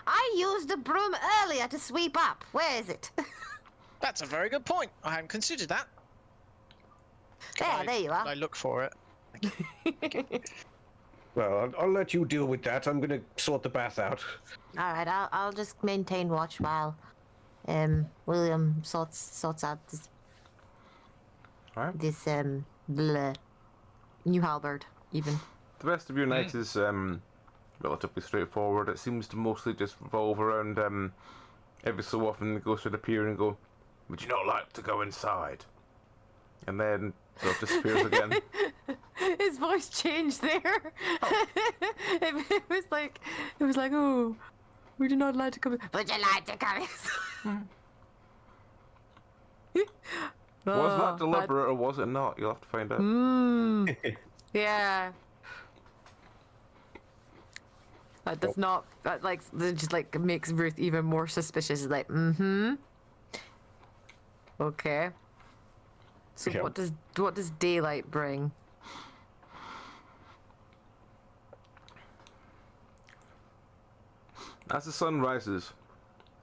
I used a broom earlier to sweep up. Where is it? That's a very good point. I hadn't considered that. There you are. I look for it. Thank you. Well, I'll let you deal with that. I'm gonna sort the bath out. All right, I'll just maintain watch while William sorts out this Alright. this new halberd even. The rest of your night is relatively straightforward. It seems to mostly just revolve around every so often it goes through the pier and go, "Would you not like to go inside?" And then sort of disappears again. His voice changed there. Oh. it was like, "Oh, we do not like to come in." Would you like to come in? Was that deliberate or was it not? You'll have to find out. Yeah. That does not. That like that just like makes Ruth even more suspicious. Like, okay. So Yeah. what does daylight bring? As the sun rises,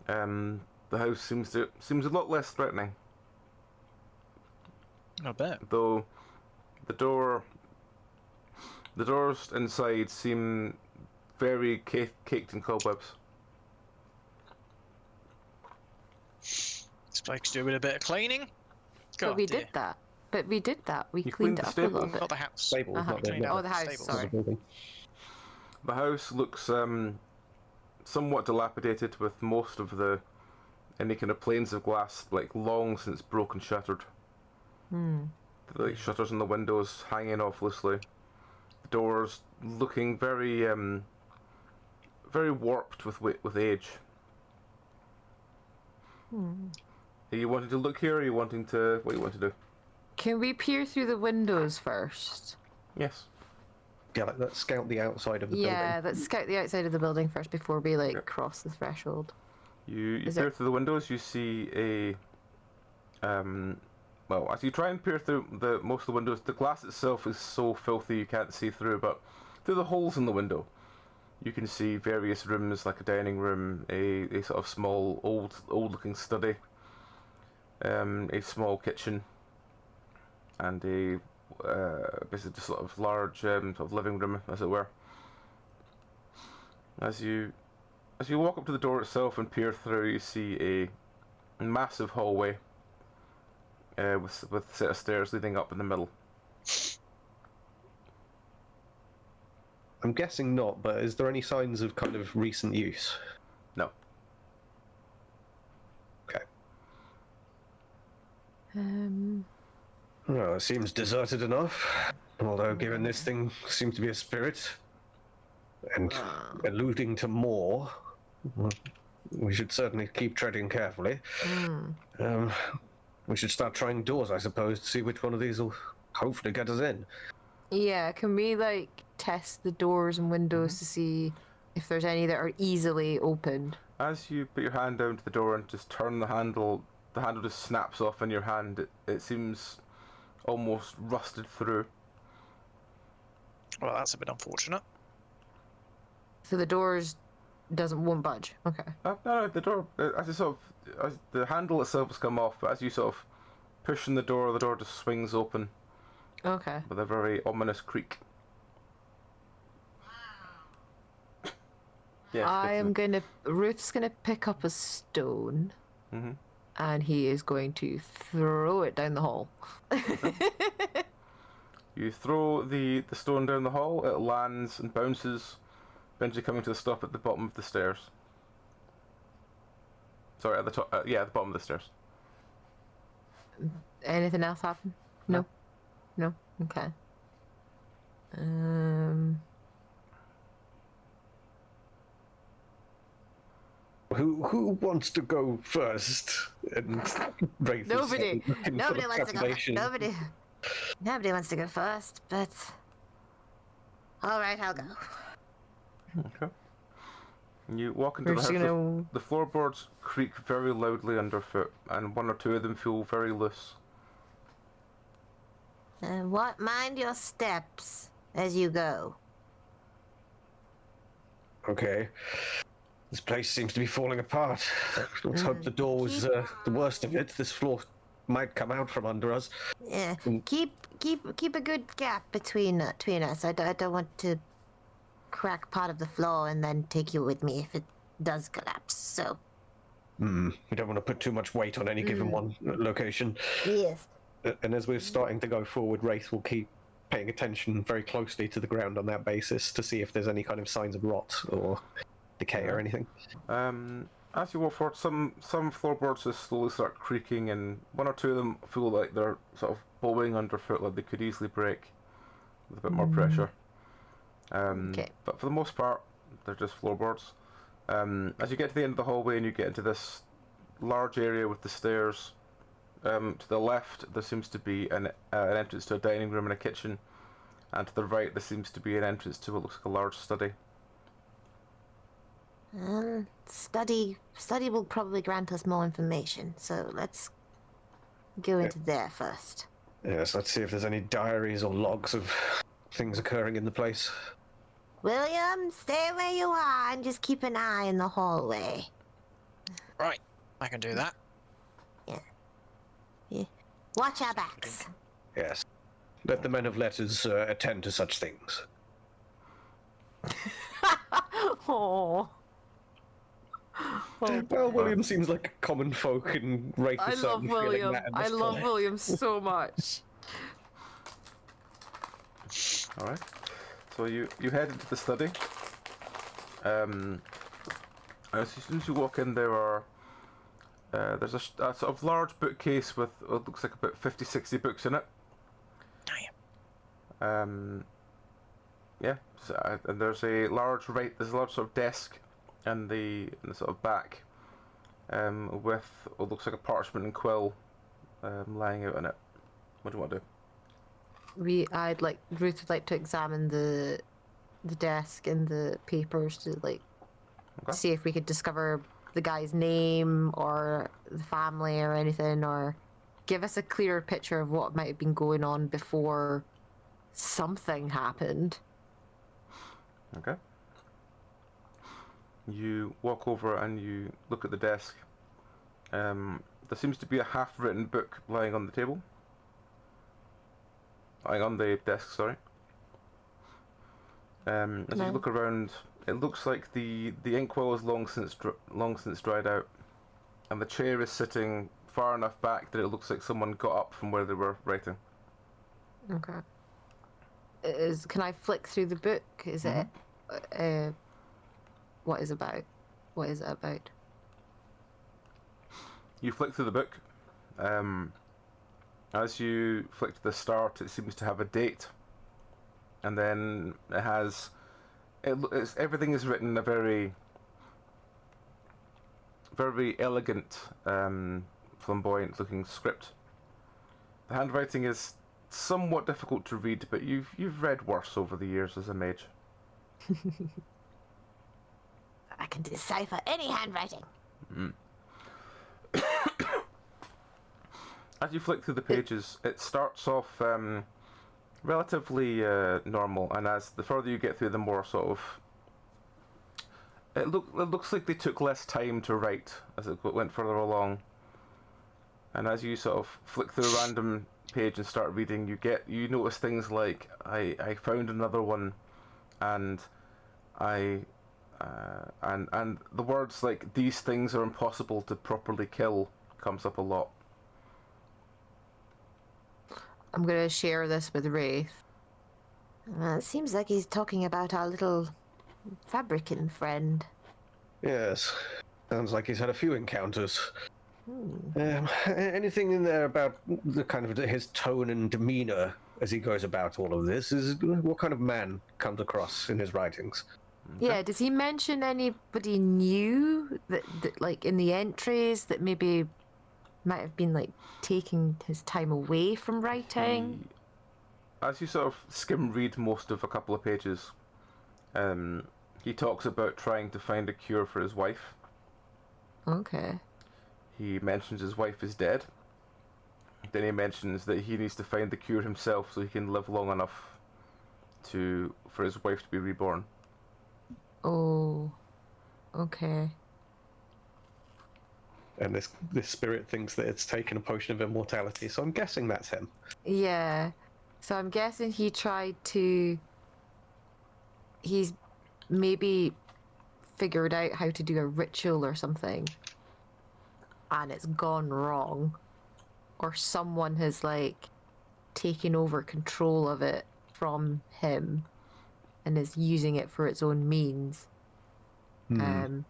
the house seems a lot less threatening. I bet. Though the The doors inside seem very caked in cobwebs. This place could do with a bit of cleaning. But we did that. We You cleaned cleaned it the up a little stables? bit. Not the house. Stable, Uh-huh. not the Cleaned not Oh, the house, stables. sorry. building. The house looks somewhat dilapidated, with most of any kind of planes of glass like long since broken, shattered. Like shutters on the windows hanging off loosely. The doors looking very very warped with age. Are you wanting to look here, or are you wanting to... What do you want to do? Can we peer through the windows first? Yes. Yeah, let's scout the outside of the Yeah, building. let's scout the outside of the building first before we cross the threshold. You peer through the windows, you see a... well, as you try and peer through most of the windows, the glass itself is so filthy you can't see through, but through the holes in the window, you can see various rooms, like a dining room, a sort of small, old-looking study, a small kitchen, and a basically just sort of large sort of living room, as it were. As you walk up to the door itself and peer through, you see a massive hallway with a set of stairs leading up in the middle. I'm guessing not, but is there any signs of kind of recent use? No. Okay. Well, it seems deserted enough. Although, given this thing seems to be a spirit, and alluding to more, we should certainly keep treading carefully. We should start trying doors, I suppose, to see which one of these will hopefully get us in. Yeah, can we test the doors and windows to see if there's any that are easily opened? As you put your hand down to the door and just turn the handle just snaps off in your hand. It seems almost rusted through. Well, that's a bit unfortunate. So the doors won't budge. Okay. No, the door, as the handle itself has come off, but as you sort of push in the door just swings open. Okay. With a very ominous creak. Yeah. Ruth's gonna pick up a stone. And he is going to throw it down the hall. You throw the stone down the hall, it lands and bounces, eventually coming to a stop at the bottom of the stairs. Sorry, at the top, at the bottom of the stairs. Anything else happen? No? Okay. Who wants to go first? And Nobody wants to go. Nobody wants to go first, but all right, I'll go. Okay. You walk into the house. The floorboards creak very loudly underfoot, and one or two of them feel very loose. Mind your steps as you go. Okay. This place seems to be falling apart. Let's hope the door was the worst of it. This floor might come out from under us. Yeah. Keep a good gap between us. I don't want to crack part of the floor and then take you with me if it does collapse. So. We don't want to put too much weight on any given one location. Yes. And as we're starting to go forward, Wraith will keep paying attention very closely to the ground on that basis to see if there's any kind of signs of rot or decay or anything. As you walk forward, some floorboards just slowly start creaking, and one or two of them feel like they're sort of bowing underfoot, like they could easily break with a bit more pressure. But for the most part, they're just floorboards. As you get to the end of the hallway and you get into this large area with the stairs, to the left there seems to be an entrance to a dining room and a kitchen, and to the right there seems to be an entrance to what looks like a large study. Study will probably grant us more information, so let's go into there first. Yes, let's see if there's any diaries or logs of things occurring in the place. William, stay where you are and just keep an eye in the hallway. Right, I can do that. Yeah. Watch our backs. Yes. Let the men of letters attend to such things. Oh. Well, William seems like a common folk, and Wraith I is love certainly feeling William. that at I this love point. William so much. All right. So you head into the study. As soon as you walk in, there's a sort of large bookcase with what looks like about 50, 60 books in it. Yeah. So, and there's a large sort of desk in the sort of back, with what looks like a parchment and quill, lying out in it. What do you want to do? Ruth would like to examine the desk and the papers to see if we could discover the guy's name or the family or anything, or give us a clearer picture of what might have been going on before something happened. Okay. You walk over and you look at the desk. There seems to be a half-written book lying on the table. Lying on the desk, sorry. As you look around, it looks like the inkwell is long since dried out, and the chair is sitting far enough back that it looks like someone got up from where they were writing. Okay. Can I flick through the book? Is it what is it about? You flick through the book. As you flick to the start, it seems to have a date, and then it has. Everything is written in a very, very elegant, flamboyant-looking script. The handwriting is somewhat difficult to read, but you've read worse over the years as a mage. I can decipher any handwriting. As you flick through the pages, it starts off relatively normal, and as the further you get through, the more sort of it looks like they took less time to write as it went further along. And as you sort of flick through a random page and start reading, you notice things like I found another one, and and the words like these things are impossible to properly kill comes up a lot. I'm gonna share this with Wraith. It seems like he's talking about our little fabricant friend. Yes. Sounds like he's had a few encounters. Anything in there about the kind of his tone and demeanor as he goes about all of this? What kind of man comes across in his writings? Yeah, does he mention anybody new that like in the entries that maybe might have been like taking his time away from writing? As you sort of skim read most of a couple of pages, he talks about trying to find a cure for his wife. Okay. He mentions his wife is dead. Then he mentions that he needs to find the cure himself so he can live long enough for his wife to be reborn. Oh, okay. And this spirit thinks that it's taken a potion of immortality, so I'm guessing that's him. Yeah. So I'm guessing he's maybe figured out how to do a ritual or something, and it's gone wrong, or someone has like taken over control of it from him and is using it for its own means. And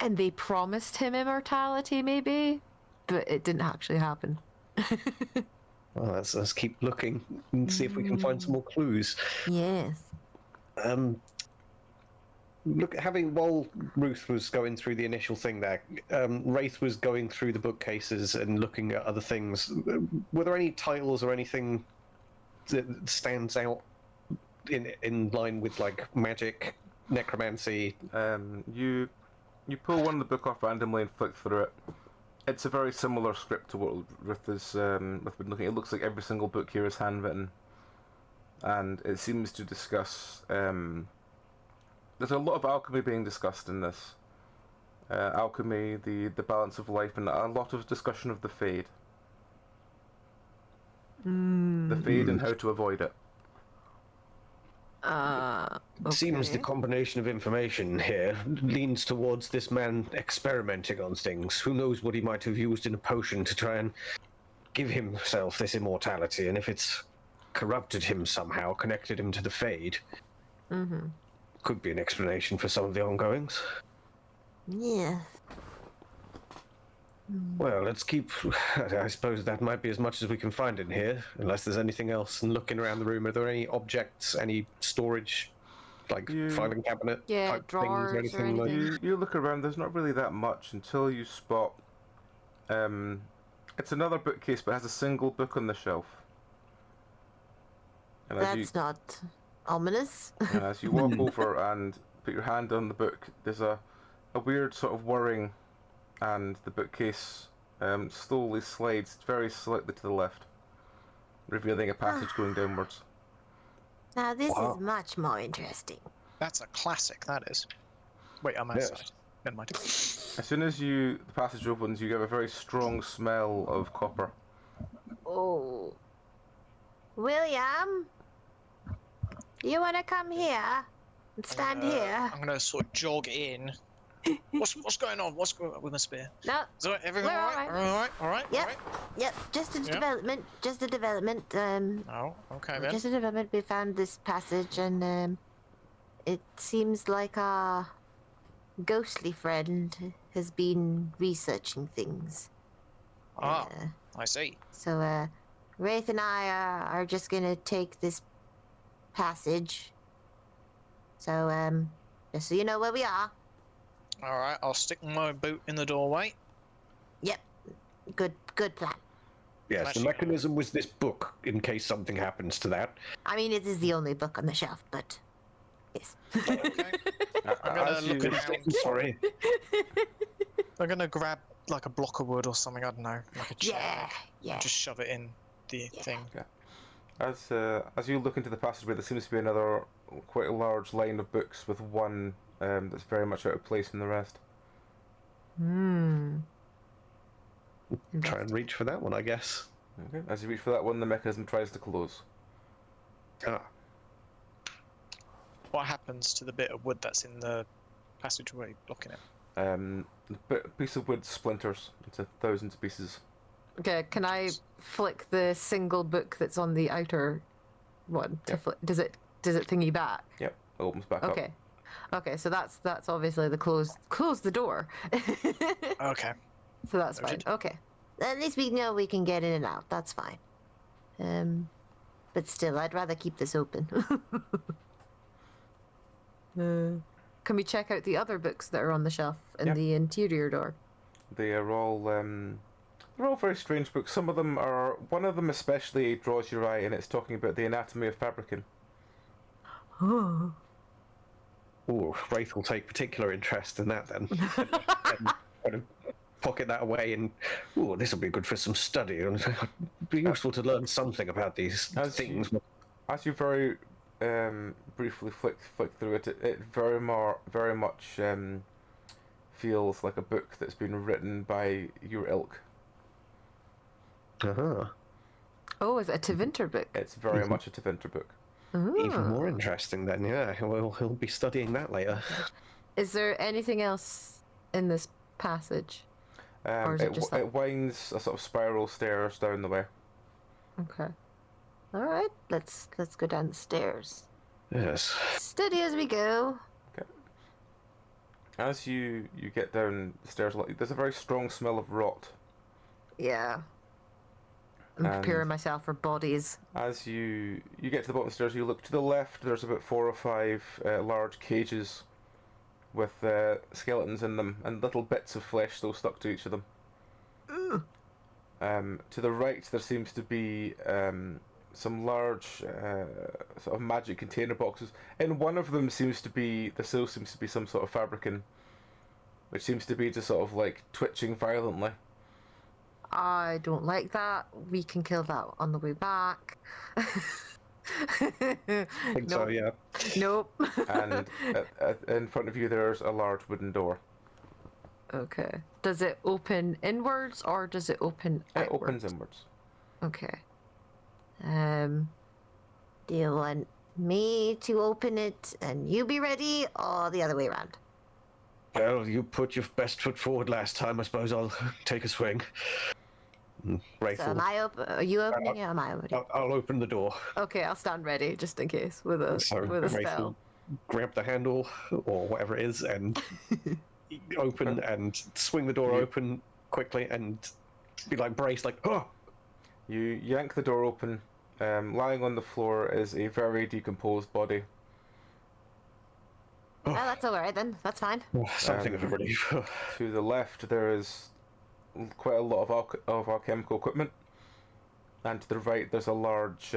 they promised him immortality maybe, but it didn't actually happen. Well, let's keep looking and see if we can find some more clues. Yes. While Ruth was going through the initial thing there, Wraith was going through the bookcases and looking at other things. Were there any titles or anything that stands out in line with like magic, necromancy? You pull one of the book off randomly and flick through it. It's a very similar script to what Ruth has been looking at. It looks like every single book here is handwritten, and it seems to discuss. There's a lot of alchemy being discussed in this. Alchemy, the balance of life, and a lot of discussion of the Fade. The the Fade and how to avoid it. It seems the combination of information here leans towards this man experimenting on things. Who knows what he might have used in a potion to try and give himself this immortality, and if it's corrupted him somehow, connected him to the Fade, could be an explanation for some of the ongoings. Yeah. Well, let's keep... I suppose that might be as much as we can find in here, unless there's anything else. And looking around the room, are there any objects, any storage, like filing cabinet type drawers things or anything? or anything? You look around, there's not really that much until you spot... it's another bookcase, but it has a single book on the shelf. And That's not ominous. and as you walk over and put your hand on the book, there's a weird sort of whirring, and the bookcase slowly slides very slightly to the left, revealing a passage going downwards. Now this is much more interesting. That's a classic, that is. Wait, I'm outside. Never mind. As soon as the passage opens, you get a very strong smell of copper. Oh. William? You wanna come here? And stand here? I'm gonna sort of jog in. What's going on? What's going on with my spear? No. So everything We're alright? alright. Alright? Yep. Yep. Just a development. Just a development. Oh, okay then. Just a development. We found this passage, and it seems like our ghostly friend has been researching things. Ah, I see. So, Wraith and I are just gonna take this passage. So, just so you know where we are. Alright, I'll stick my boot in the doorway. Yep. Good plan. Yes, the mechanism was this book, in case something happens to that. I mean, it is the only book on the shelf, but yes. Okay. I'm gonna look around. Sorry. I'm gonna grab like a block of wood or something, I don't know, like a chair. Yeah. Just shove it in the thing. As you look into the passageway, there seems to be another quite a large line of books with one that's very much out of place from the rest. Try and reach for that one, I guess. Okay. As you reach for that one, the mechanism tries to close. What happens to the bit of wood that's in the passageway blocking it? The piece of wood splinters into thousands of pieces. Okay, can I flick the single book that's on the outer one? Does it thingy back? Yep, it opens back up. Okay, so that's obviously the close the door. Okay. So that's fine. Okay. At least we know we can get in and out. That's fine. But still, I'd rather keep this open. Can we check out the other books that are on the shelf in the interior door? They are all they're all very strange books. Some of them are. One of them especially draws your eye, and it's talking about the anatomy of fabricant. Oh. Oh, Wraith will take particular interest in that then. and kind of pocket that away and, this will be good for some study. And it'd be useful to learn something about these things. As you very briefly flick through it, it very much feels like a book that's been written by your ilk. Oh, is it a Tevinter book? It's very much a Tevinter book. Even more interesting then, yeah. Well, he'll be studying that later. Is there anything else in this passage? Or is it just it winds a sort of spiral stairs down the way. Okay. All right, let's go down the stairs. Yes. Steady as we go. Okay. As you get down the stairs, there's a very strong smell of rot. Yeah. I'm preparing myself for bodies. As you get to the bottom of the stairs, you look to the left. There's about 4 or 5 large cages with skeletons in them and little bits of flesh still stuck to each of them. To the right, there seems to be some large sort of magic container boxes. In one of them seems to be some sort of fabricant, which seems to be just sort of like twitching violently. I don't like that. We can kill that on the way back. I think so, yeah. Nope. And in front of you, there's a large wooden door. Okay. Does it open inwards or does it open outwards? It opens inwards. Okay. Do you want me to open it and you be ready, or the other way around? Well, you put your best foot forward last time. I suppose I'll take a swing. So am I are you opening it or am I opening it? I'll open the door. Okay, I'll stand ready just in case with a Wraith spell. will grab the handle or whatever it is and open and swing the door open quickly and be like braced, like, oh! You yank the door open. Lying on the floor is a very decomposed body. Oh, that's alright then. That's fine. Something of a relief. To the left, there is quite a lot of alchemical equipment, and to the right, there's a large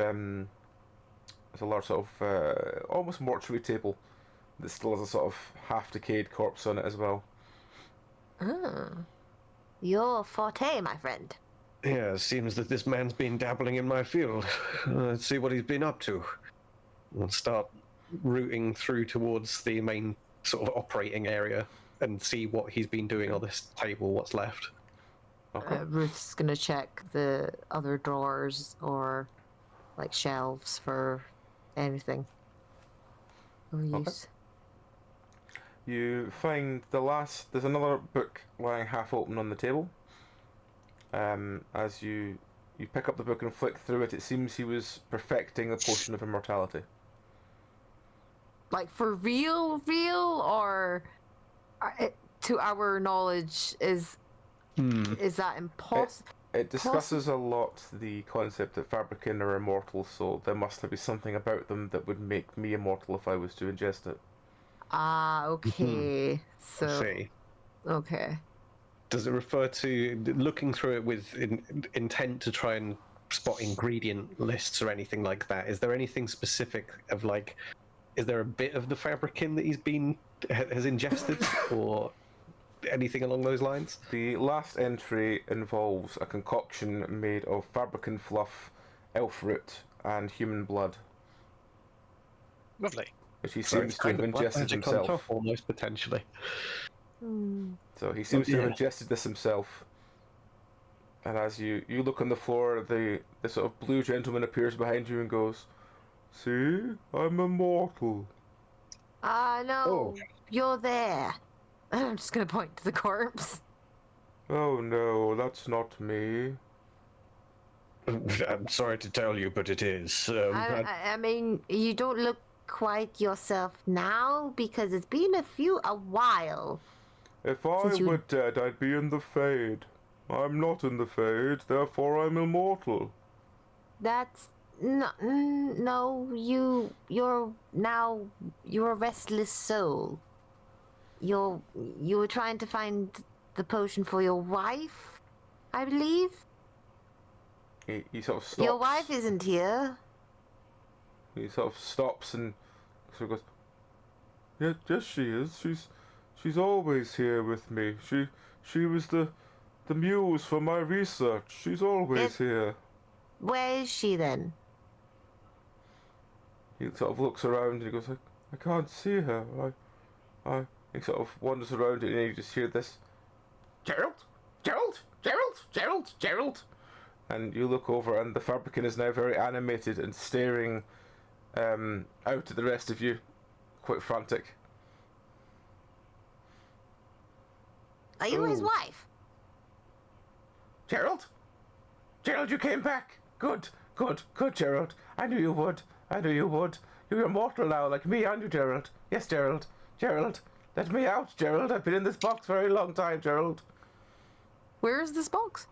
sort of almost mortuary table that still has a sort of half-decayed corpse on it as well. Your forte, my friend. Yeah, it seems that this man's been dabbling in my field. Let's see what he's been up to. We'll start routing through towards the main sort of operating area and see what he's been doing on this table, what's left. Okay. Ruth's gonna check the other drawers or like shelves for anything of use. You find there's another book lying half open on the table. As you pick up the book and flick through it, it seems he was perfecting the potion of immortality. Like for real, or to our knowledge, is that impossible? It discusses a lot the concept that Fabricant are immortal, so there must be something about them that would make me immortal if I was to ingest it. Ah, okay. So, I see. okay. Does it refer to looking through it with intent to try and spot ingredient lists or anything like that? Is there anything specific of like, is there a bit of the Fabricant that has ingested or anything along those lines? The last entry involves a concoction made of Fabricant fluff, elf root, and human blood. Lovely. Which he seems to have ingested himself. Almost potentially. So he seems to have ingested this himself. And as you look on the floor, the sort of blue gentleman appears behind you and goes, "See, I'm immortal." No, you're there. I'm just gonna point to the corpse. Oh no, that's not me. I'm sorry to tell you, but it is. I mean, you don't look quite yourself now because it's been a while. If I were dead, I'd be in the Fade. I'm not in the Fade, therefore I'm immortal. That's no. You're a restless soul. You were trying to find the potion for your wife, I believe. He sort of stops. Your wife isn't here. He sort of stops and sort of goes, "Yeah, yes, she is. She's always here with me. She was the muse for my research. She's always here." Where is she then? He sort of looks around and he goes, I can't see her. He sort of wanders around and you just hear this, "Gerald, Gerald, Gerald, Gerald, Gerald." And you look over and the Fabricant is now very animated and staring out at the rest of you, quite frantic. Are you his wife? Gerald? Gerald, you came back. Good, Gerald. I knew you would. You're immortal now, like me, aren't you, Gerald? Yes, Gerald. Gerald, let me out, Gerald. I've been in this box for a very long time, Gerald. Where is this box?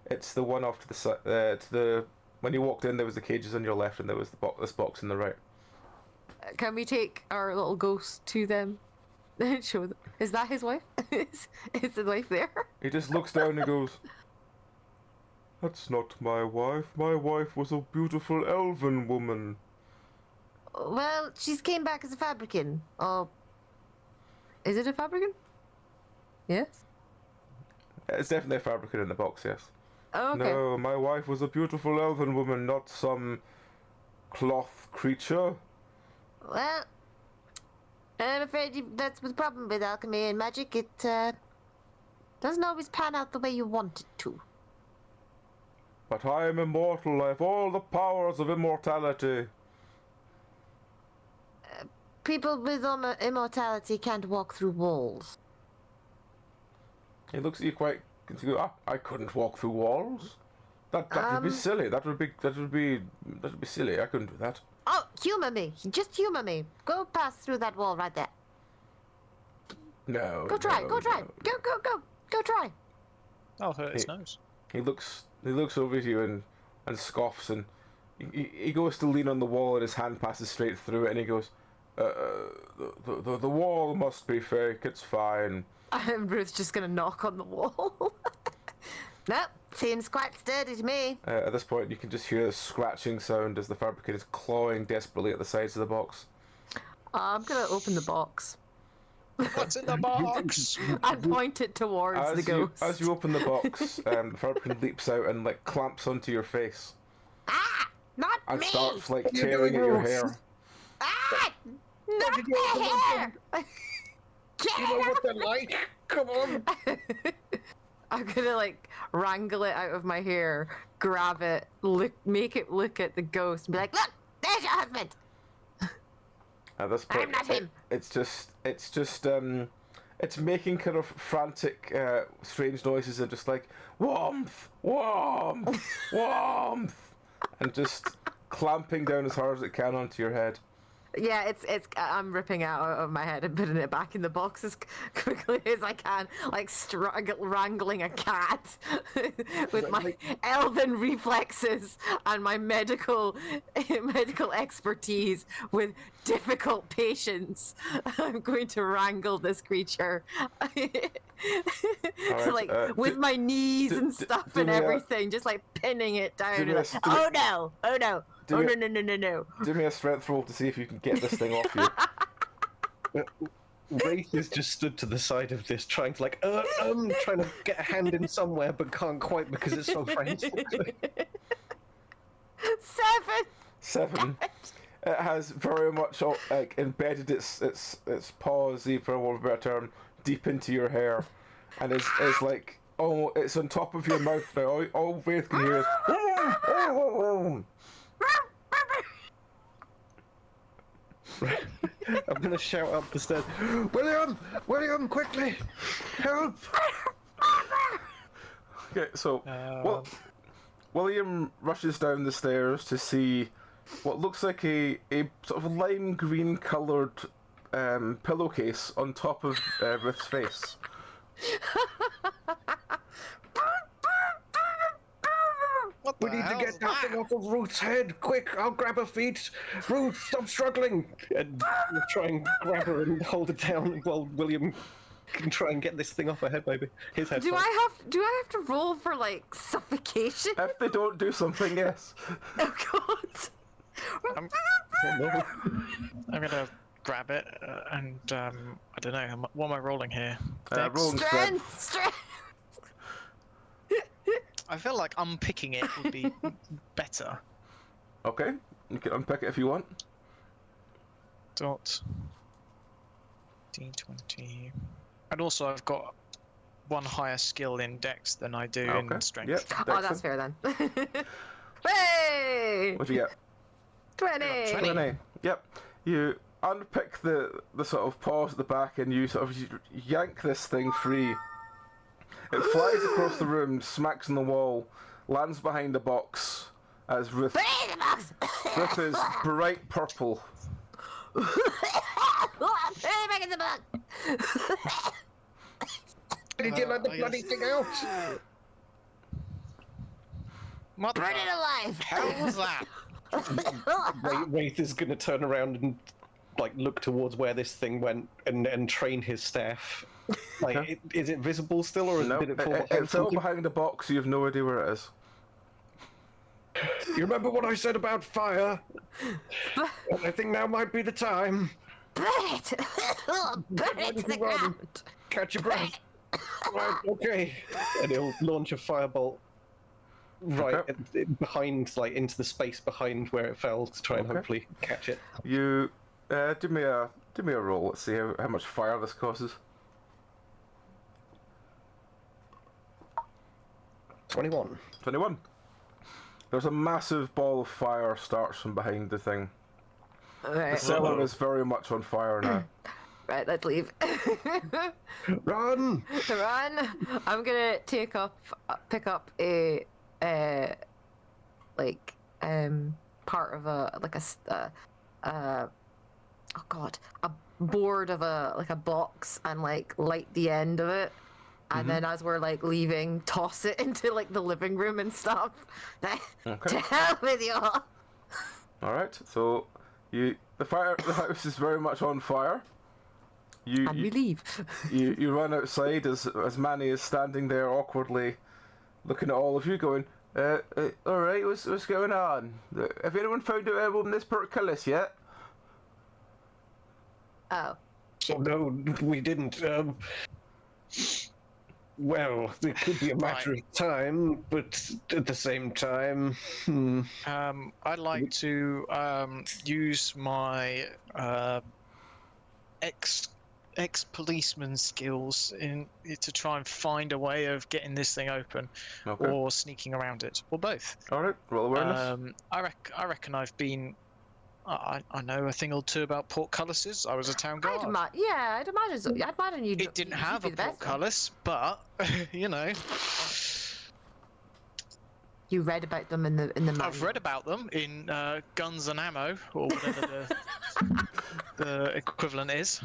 It's the one off to the side. When you walked in, there was the cages on your left, and there was this box on the right. Can we take our little ghost to them and show them? Is that his wife? is the wife there? He just looks down and goes, "That's not my wife. My wife was a beautiful elven woman." Well, she's came back as a Fabricant. Or is it a Fabricant? Yes. It's definitely a Fabricant in the box, yes. Oh, okay. No, my wife was a beautiful elven woman, not some cloth creature. Well, I'm afraid that's the problem with alchemy and magic. It doesn't always pan out the way you want it to. But I am immortal. I have all the powers of immortality. People with immortality can't walk through walls. He looks at you quite. I couldn't walk through walls. That would be silly. That would be silly. I couldn't do that. Oh, humor me. Just humor me. Go pass through that wall right there. No. Go try. no, Go try. no. Go try. Oh, hurt his nose. He looks over to you and scoffs, and he goes to lean on the wall and his hand passes straight through it, and he goes, the wall must be fake, it's fine. Ruth's just gonna knock on the wall. Nope, seems quite sturdy to me. At this point, you can just hear the scratching sound as the fabricator is clawing desperately at the sides of the box. I'm gonna open the box. What's in the box? And point it towards the ghost. As you open the box, the fabricator leaps out and like clamps onto your face. Ah! Not And me! starts like tearing at your hair. Ah! Not my hair! Get You know what they're like? Come on. I'm gonna like wrangle it out of my hair, grab it, make it look at the ghost, and be like, Look! There's your husband! At this point, I'm not him. It's making kind of frantic, strange noises and just like warmth, warmth, warmth, and just clamping down as hard as it can onto your head. yeah, it's. I'm ripping it out of my head and putting it back in the box as quickly as I can, like wrangling a cat with my elven reflexes and my medical expertise with difficult patience. I'm going to wrangle this creature, Alright, with my knees and stuff do and me a- everything, just like pinning it down. do and me a- like, do me- oh no! Oh no! do Oh me no! a- No! No! No! No! Do me a strength roll to see if you can get this thing off you. Wraith is just stood to the side of this, trying to trying to get a hand in somewhere, but can't quite because it's so frantic. 7. 7. It has very much like embedded its paws, for want of a better term, deep into your hair, and is like it's on top of your mouth now. All Wraith can hear is. I'm gonna shout up the stairs, William, quickly, help! Okay, so William rushes down the stairs to see what looks like a sort of lime green coloured pillowcase on top of Ruth's face. What We the need to hell's get that that? thing off of Ruth's head, quick! I'll grab her feet. Ruth, stop struggling! And we'll try and grab her and hold her down while William can try and get this thing off her head, maybe. His head. Do sorry. I have to roll for like suffocation? If they don't do something, yes. Oh god. I'm, Oh, no. I'm gonna grab it and I don't know. What am I rolling here? Dex? Rolling strength. Strength. I feel like unpicking it would be better. Okay, you can unpick it if you want. Dot D20. And also, I've got one higher skill in Dex than I do in Strength. Yep. Oh, that's fair then. Hey! What'd you get? 20. 20. Yep. You unpick the sort of paws at the back and you sort of yank this thing free. It flies across the room, smacks on the wall, lands behind the box as Ruth. Put it in the box! Ruth is bright purple. Put it back in the box! Did you let the bloody thing out? What the Burn it alive! hell was that? Wraith is gonna turn around and like look towards where this thing went and train his staff. Like, Okay. is it visible still, or No, did it fall it behind fell something? behind the box, you have no idea where it is. You remember what I said about fire? Well, I think now might be the time. Burn it! Burn it to the Run. ground! Catch your breath. Right, okay. And he'll launch a firebolt right Okay. behind, like into the space behind where it fell to try and Okay. hopefully catch it. You do me a roll. Let's see how much fire this causes. 21. 21. There's a massive ball of fire starts from behind the thing. Right. The cellar is very much on fire now. Right, let's leave. Run! Run! I'm gonna pick up a part of a board of a box and light the end of it, and then as we're leaving, toss it into the living room and stuff. Okay. To hell with you all. All right. So the house is very much on fire. And we leave. You run outside as Manny is standing there awkwardly, looking at all of you, going, all right, what's going on? Have anyone found out about this portcullis yet? Oh, shit. Oh, no, we didn't. Well, it could be a matter of time, but at the same time, I'd like to use my ex-policeman skills to try and find a way of getting this thing open, or sneaking around it, or both. All right, roll awareness. I reckon I've been. I know a thing or two about portcullises. I was a town guard. I'd imagine so. I'd imagine you'd. It didn't have a portcullis, but you know. You read about them in the manual. I've read about them in Guns and Ammo, or whatever the equivalent is.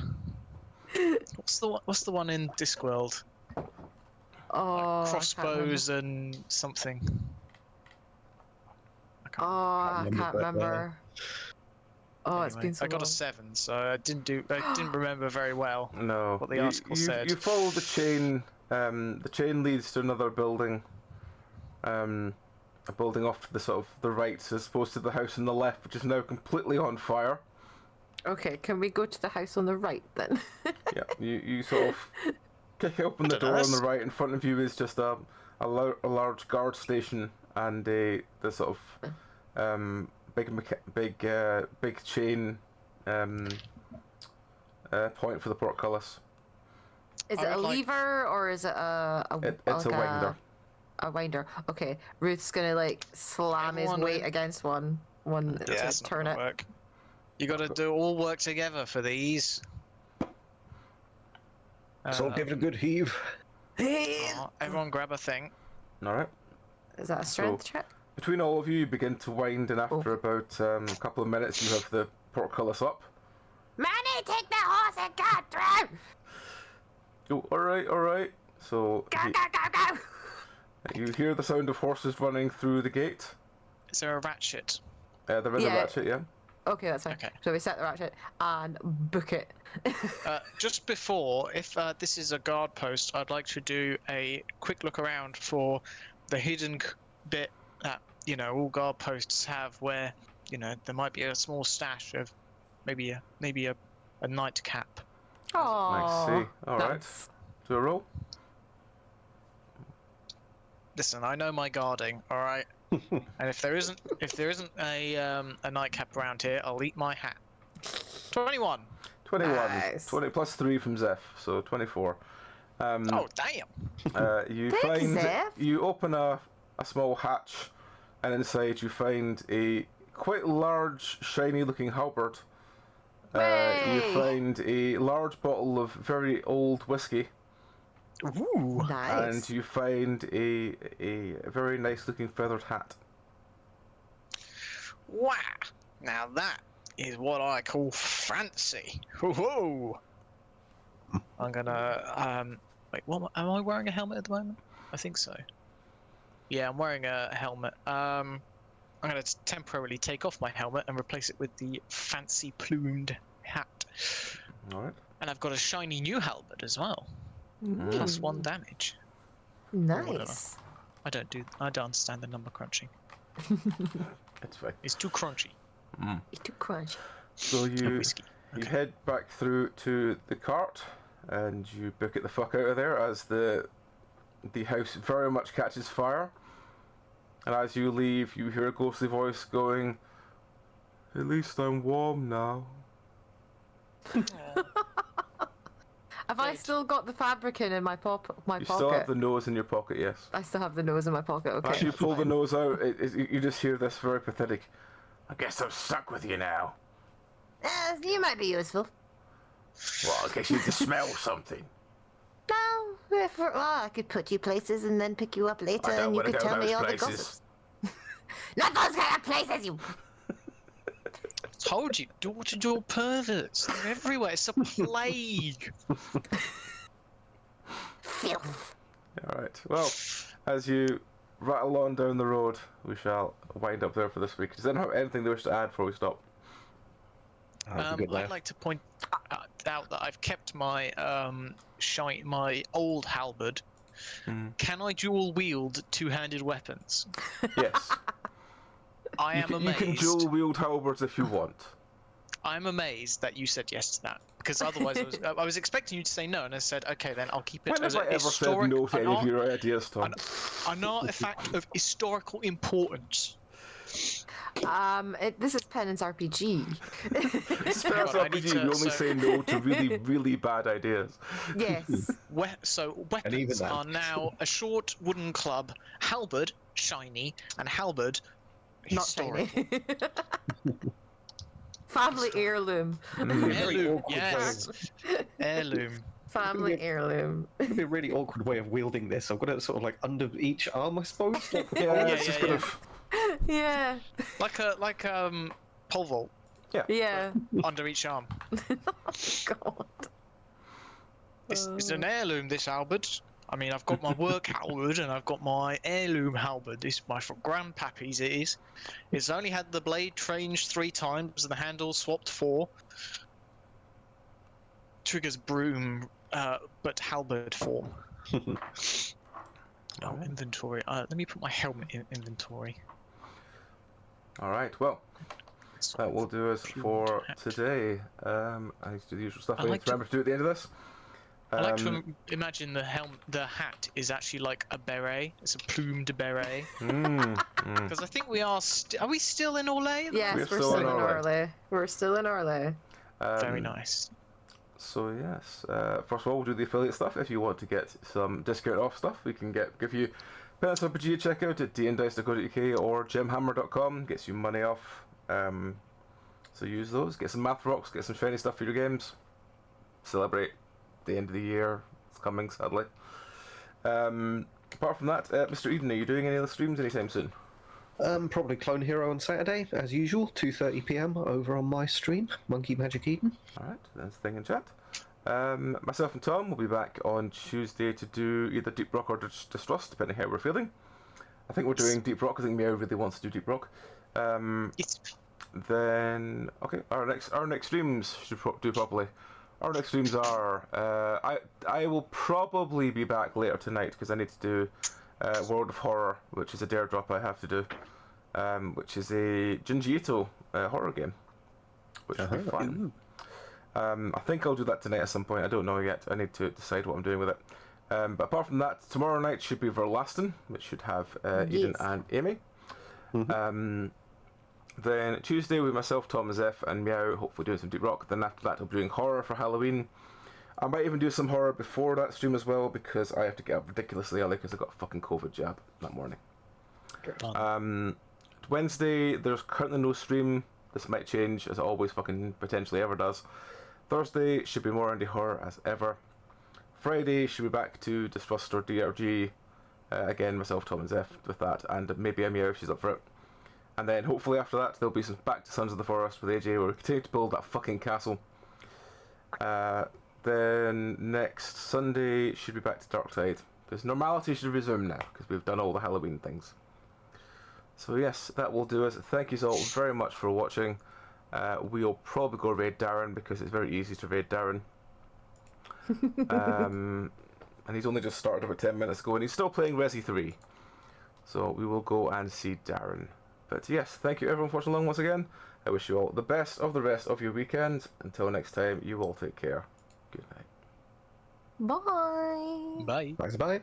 What's the one in Discworld? Oh, Crossbows and something. I can't remember. Oh, anyway, it's been so long. I got a 7, so I didn't remember very well. No. What the article said. You follow the chain. The chain leads to another building. A building off to the right, as opposed to the house on the left, which is now completely on fire. Okay, can we go to the house on the right then? Yeah, you sort of kick open the door on the right. In front of you is just a large guard station and the sort of big chain point for the portcullis. Is it a lever or is it it's a winder. A winder. Okay, Ruth's gonna slam his weight against one to turn it. Work. You got to all work together for these. So give it a good heave. Everyone grab a thing. All right. Is that a strength check? Between all of you, you begin to wind, and after about a couple of minutes, you have the portcullis up. Manny, take the horse and cut through! Oh, all right. So Go! you hear the sound of horses running through the gate. Is there a ratchet? There is a ratchet, yeah. Okay, that's fine. Okay. So we set the ratchet and book it. Just before, if this is a guard post, I'd like to do a quick look around for the hidden bit that all guard posts have, where there might be a small stash of maybe a nightcap. Oh, I see. All right. Do a roll. Listen, I know my guarding, all right. And if there isn't a nightcap around here, I'll eat my hat. 21. 21. Nice. 20 plus 3 from Zeph, so 24. Oh damn! You open a small hatch, and inside you find a quite large, shiny-looking halberd. You find a large bottle of very old whiskey. Ooh. Nice. And you find a very nice-looking feathered hat. Wow! Now that is what I call fancy. Whoa! I'm gonna wait. What am I wearing a helmet at the moment? I think so. Yeah, I'm wearing a helmet. I'm gonna temporarily take off my helmet and replace it with the fancy plumed hat. All right. And I've got a shiny new helmet as well. Plus 1 damage. Nice. I don't understand the number crunching. It's fine. It's too crunchy. It's too crunchy. So you head back through to the cart, and you book it the fuck out of there as the house very much catches fire. And as you leave, you hear a ghostly voice going, "At least I'm warm now." Have I still got the fabric in my pocket? You still have the nose in your pocket, yes. I still have the nose in my pocket. Okay. As you pull the nose out, you just hear this very pathetic. I guess I'm stuck with you now. You might be useful. Well, I guess you need to smell something. No, I could put you places and then pick you up later, and you could tell me all the gossips. Not those kind of places, you. Told you, door-to-door perverts. They're everywhere. It's a plague. Filth. Alright, well, as you rattle on down the road, we shall wind up there for this week. Does anyone have anything they wish to add before we stop? Good I'd like to point out that I've kept my my old halberd. Can I dual wield two-handed weapons? Yes. I am amazed. You can dual wield halberds if you want. I'm amazed that you said yes to that, because otherwise I was expecting you to say no, and I said, okay, then I'll keep it When as have I a ever said no to any of your ideas, Tom? an artifact of historical importance. This is Penance RPG. It's Penance RPG. You only say no to really, really bad ideas. Yes. So weapons are now a short wooden club, halberd, shiny, and halberd, Not historical. shiny. Family heirloom. Heirloom, yes. Heirloom. Family heirloom. It would be a really awkward way of wielding this. I've got it sort of like under each arm, I suppose. Like, It's just kind of... Yeah. Like pole vault Yeah. under each arm. God. It's an heirloom, this halberd. I mean, I've got my work halberd and I've got my heirloom halberd. This is my grandpappy's. It is. It's only had the blade changed 3 times and the handle swapped 4. Triggers broom, but halberd form. Inventory. Let me put my helmet in inventory. Alright, well, that will do us for today. I need to do the usual stuff. I need to remember to do at the end of this. I like to imagine the hat is actually like a beret. It's a plumed beret. Because I think we are. Are we still in Orlais? Yes, we're still in Orlais. We're still in Orlais. Very nice. So yes, first of all, we'll do the affiliate stuff. If you want to get some discount off stuff, we can give you Penance RPG to check out at dndice.co.uk or gemhammer.com. Gets you money off. So use those. Get some math rocks. Get some shiny stuff for your games. Celebrate the end of the year. It's coming, sadly. Apart from that, Mr. Eden, are you doing any other streams anytime soon? Probably Clone Hero on Saturday, as usual, 2:30 PM over on my stream, Monkey Magic Eden. Alright, there's the thing in chat. Myself and Tom will be back on Tuesday to do either Deep Rock or Distrust, depending how we're feeling. I think we're doing Deep Rock. I think Meow really wants to do Deep Rock. Then, okay, our next streams should do properly. Our next streams are... I will probably be back later tonight because I need to do World of Horror, which is a dare drop I have to do, which is a Junji Ito horror game, which will be fun. I think I'll do that tonight at some point. I don't know yet. I need to decide what I'm doing with it. But apart from that, tomorrow night should be Verlaston, which should have Eden and Amy. Then Tuesday with myself, Tom, Zeph, and Meow, hopefully doing some Deep Rock. Then after that, I'll be doing horror for Halloween. I might even do some horror before that stream as well, because I have to get up ridiculously early because I got a fucking COVID jab that morning. Wednesday, there's currently no stream. This might change, as it always fucking potentially ever does. Thursday should be more indie horror as ever. Friday should be back to Distrust or DRG. Again, myself, Tom, and Zeph with that, and maybe Meow if she's up for it. And then hopefully after that, there'll be some back to Sons of the Forest with AJ, where we continue to build that fucking castle. Then next Sunday should be back to Darktide, because normality should resume now, because we've done all the Halloween things. So yes, that will do us. Thank you all very much for watching. We'll probably go raid Darren, because it's very easy to raid Darren. And he's only just started about 10 minutes ago, and he's still playing Resi 3. So we will go and see Darren. But yes, thank you everyone for watching along once again. I wish you all the best of the rest of your weekend. Until next time, you all take care. Good night. Bye. Bye. Bye.